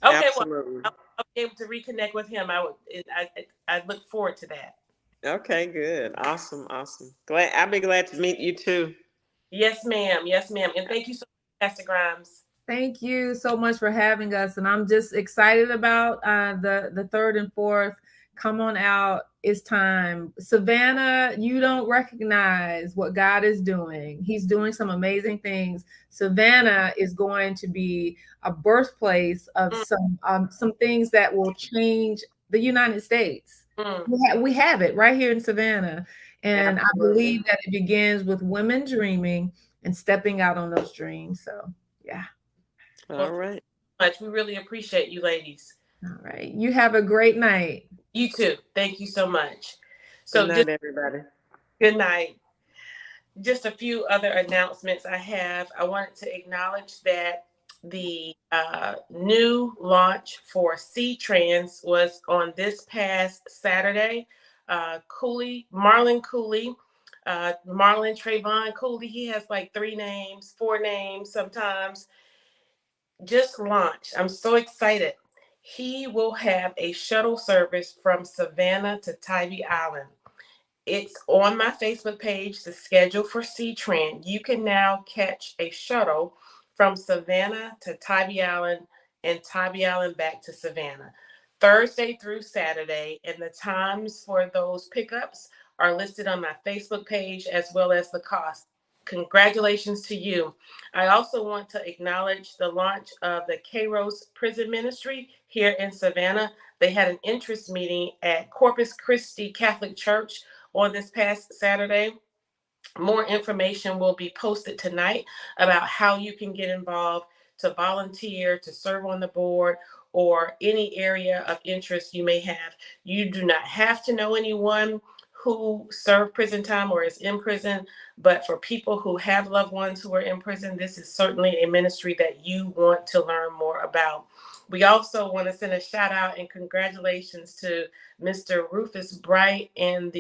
Okay, well, Absolutely. I'll be able to reconnect with him. I look forward to that. Okay, good. Awesome, awesome. Glad I'll be glad to meet you too. Yes, ma'am. Yes, ma'am. And thank you so much, Pastor Grimes. Thank you so much for having us, and I'm just excited about the third and fourth. Come on out, it's time. Savannah, you don't recognize what God is doing. He's doing some amazing things. Savannah is going to be a birthplace of Mm, some things that will change the United States. mm. We have it right here in Savannah, and I Absolutely. believe that it begins with women dreaming and stepping out on those dreams. So, yeah. All Well, thank right. you so much. We really appreciate you, ladies. All right. You have a great night. You too. Thank you so much. Good So, just night, everybody. good night. Just a few other announcements I have. I wanted to acknowledge that the new launch for C Trans was on this past Saturday. Marlon Cooley, Marlon Trayvon Cooley, he has like three names, four names sometimes, just launched. I'm so excited. He will have a shuttle service from Savannah to Tybee Island. It's on my Facebook page, the schedule for C-Tran. You can now catch a shuttle from Savannah to Tybee Island and Tybee Island back to Savannah, Thursday through Saturday. And the times for those pickups are listed on my Facebook page as well as the cost. Congratulations to you. I also want to acknowledge the launch of the Kairos Prison Ministry here in Savannah. They had an interest meeting at Corpus Christi Catholic Church on this past Saturday. More information will be posted tonight about how you can get involved to volunteer, to serve on the board, or any area of interest you may have. You do not have to know anyone who served prison time or is in prison, but for people who have loved ones who are in prison, this is certainly a ministry that you want to learn more about. We also want to send a shout out and congratulations to Mr. Rufus Bright and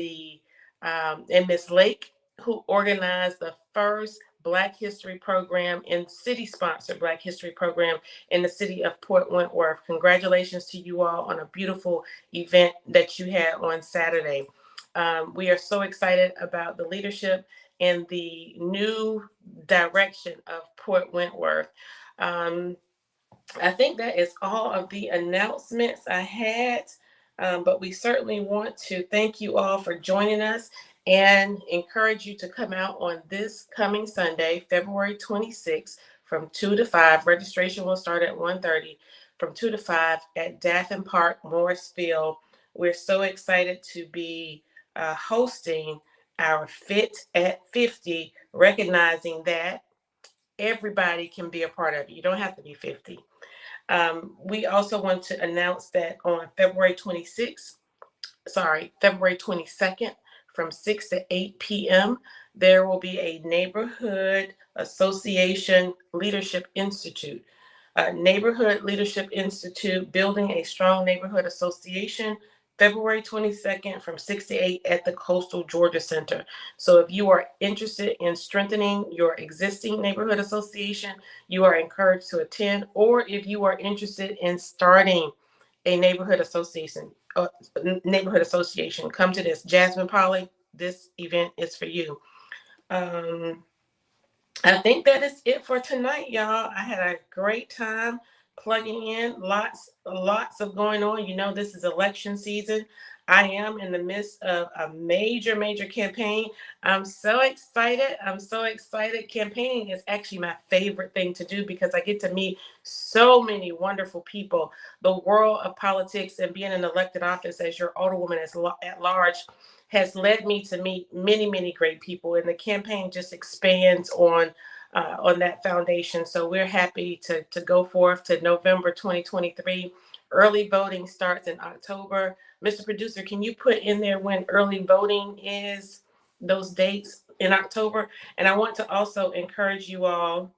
Miss Lake, who organized the first Black History program and city sponsored Black History program in the city of Port Wentworth. Congratulations to you all on a beautiful event that you had on Saturday. We are so excited about the leadership and the new direction of Port Wentworth. Um, I think that is all of the announcements I had. But we certainly want to thank you all for joining us and encourage you to come out on this coming Sunday, February 26th from 2 to 5. Registration will start at 1:30 from 2 to 5 at Daffin Park, Morrisville. We're so excited to be hosting our Fit at 50, recognizing that everybody can be a part of it. You don't have to be 50. We also want to announce that on February 22nd from 6 to 8 p.m., there will be a Neighborhood Association Leadership Institute. Neighborhood Leadership Institute, Building a Strong Neighborhood Association, February 22nd from 6 to 8 at the Coastal Georgia Center. So if you are interested in strengthening your existing neighborhood association, you are encouraged to attend. Or if you are interested in starting a uh, neighborhood association, come to this. Jasmine Polly, this event is for you. Um, I think that is it for tonight, y'all. I had a great time plugging in. Lots of going on. You know, this is election season. I am in the midst of a major, major campaign. I'm so excited. I'm so excited. Campaigning is actually my favorite thing to do because I get to meet so many wonderful people. The world of politics and being in elected office as your alderwoman at large has led me to meet many, many great people, and the campaign just expands on that foundation. So we're happy to go forth to November 2023. Early voting starts in October. Mr. Producer, can you put in there when early voting is, those dates in October? And I want to also encourage you all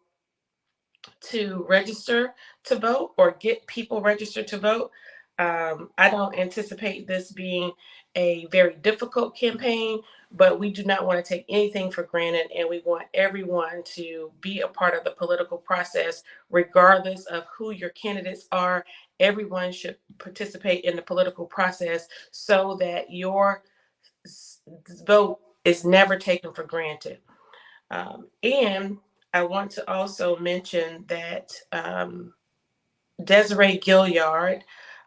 to register to vote or get people registered to vote. I don't anticipate this being a very difficult campaign, but we do not want to take anything for granted, and we want everyone to be a part of the political process, regardless of who your candidates are. Everyone should participate in the political process so that your vote is never taken for granted. And I want to also mention that Desiree Gilliard,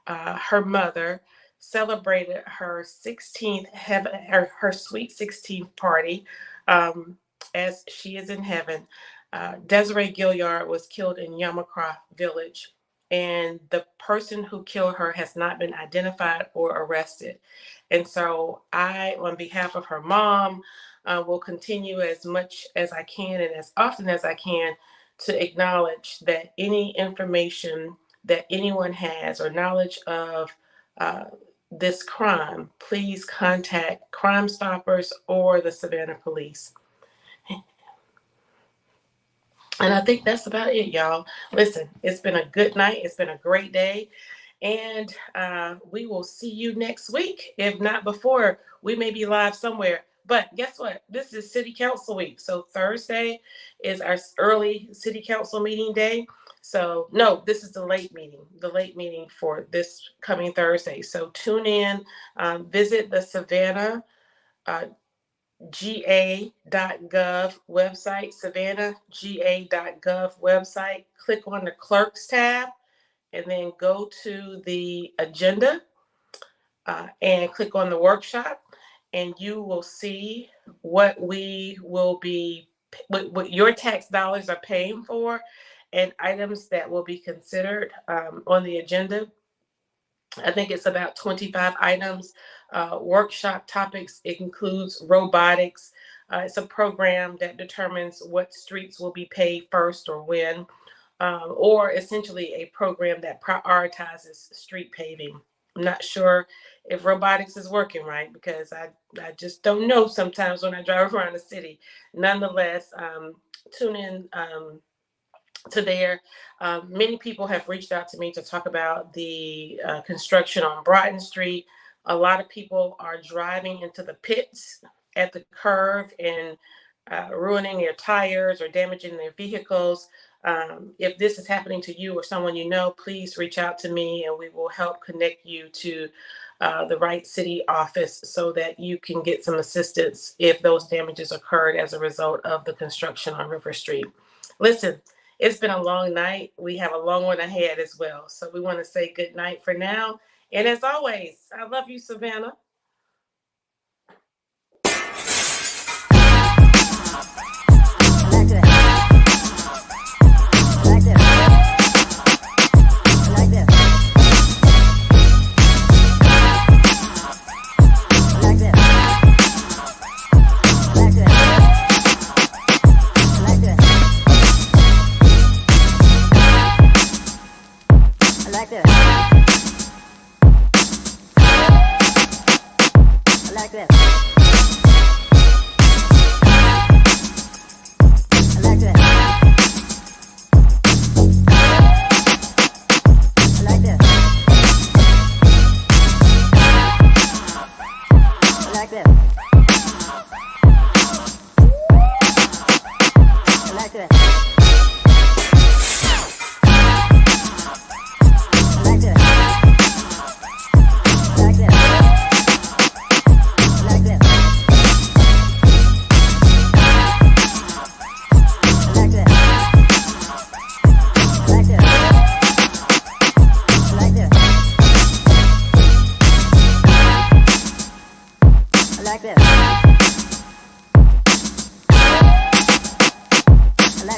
her mother, celebrated her 16th heaven, her sweet 16th party, as she is in heaven. Desiree Gilliard was killed in Yamacraft Village, and the person who killed her has not been identified or arrested. And so I, on behalf of her mom, will continue as much as I can and as often as I can to acknowledge that any information that anyone has or knowledge of this crime, please contact Crime Stoppers or the Savannah Police. And I think that's about it, y'all. Listen, it's been a good night. It's been a great day. And we will see you next week. If not before, we may be live somewhere. But guess what? This is City Council week. So Thursday is our early City Council meeting day. So no, this is the late meeting for this coming Thursday. So tune in, visit the Savannah ga.gov website, savannahga.gov website. Click on the clerks tab and then go to the agenda and click on the workshop, and you will see what what your tax dollars are paying for and items that will be considered on the agenda. I think it's about 25 items, workshop topics. It includes robotics. It's a program that determines what streets will be paved first or when, or essentially a program that prioritizes street paving. I'm not sure if robotics is working right because I just don't know sometimes when I drive around the city. Nonetheless, tune in to there. Many people have reached out to me to talk about the construction on Broughton Street. A lot of people are driving into the pits at the curve and ruining their tires or damaging their vehicles. If this is happening to you or someone you know, please reach out to me and we will help connect you to the right city office so that you can get some assistance if those damages occurred as a result of the construction on River Street. Listen, it's been a long night. We have a long one ahead as well. So we want to say good night for now. And as always, I love you, Savannah.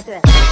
dance to that.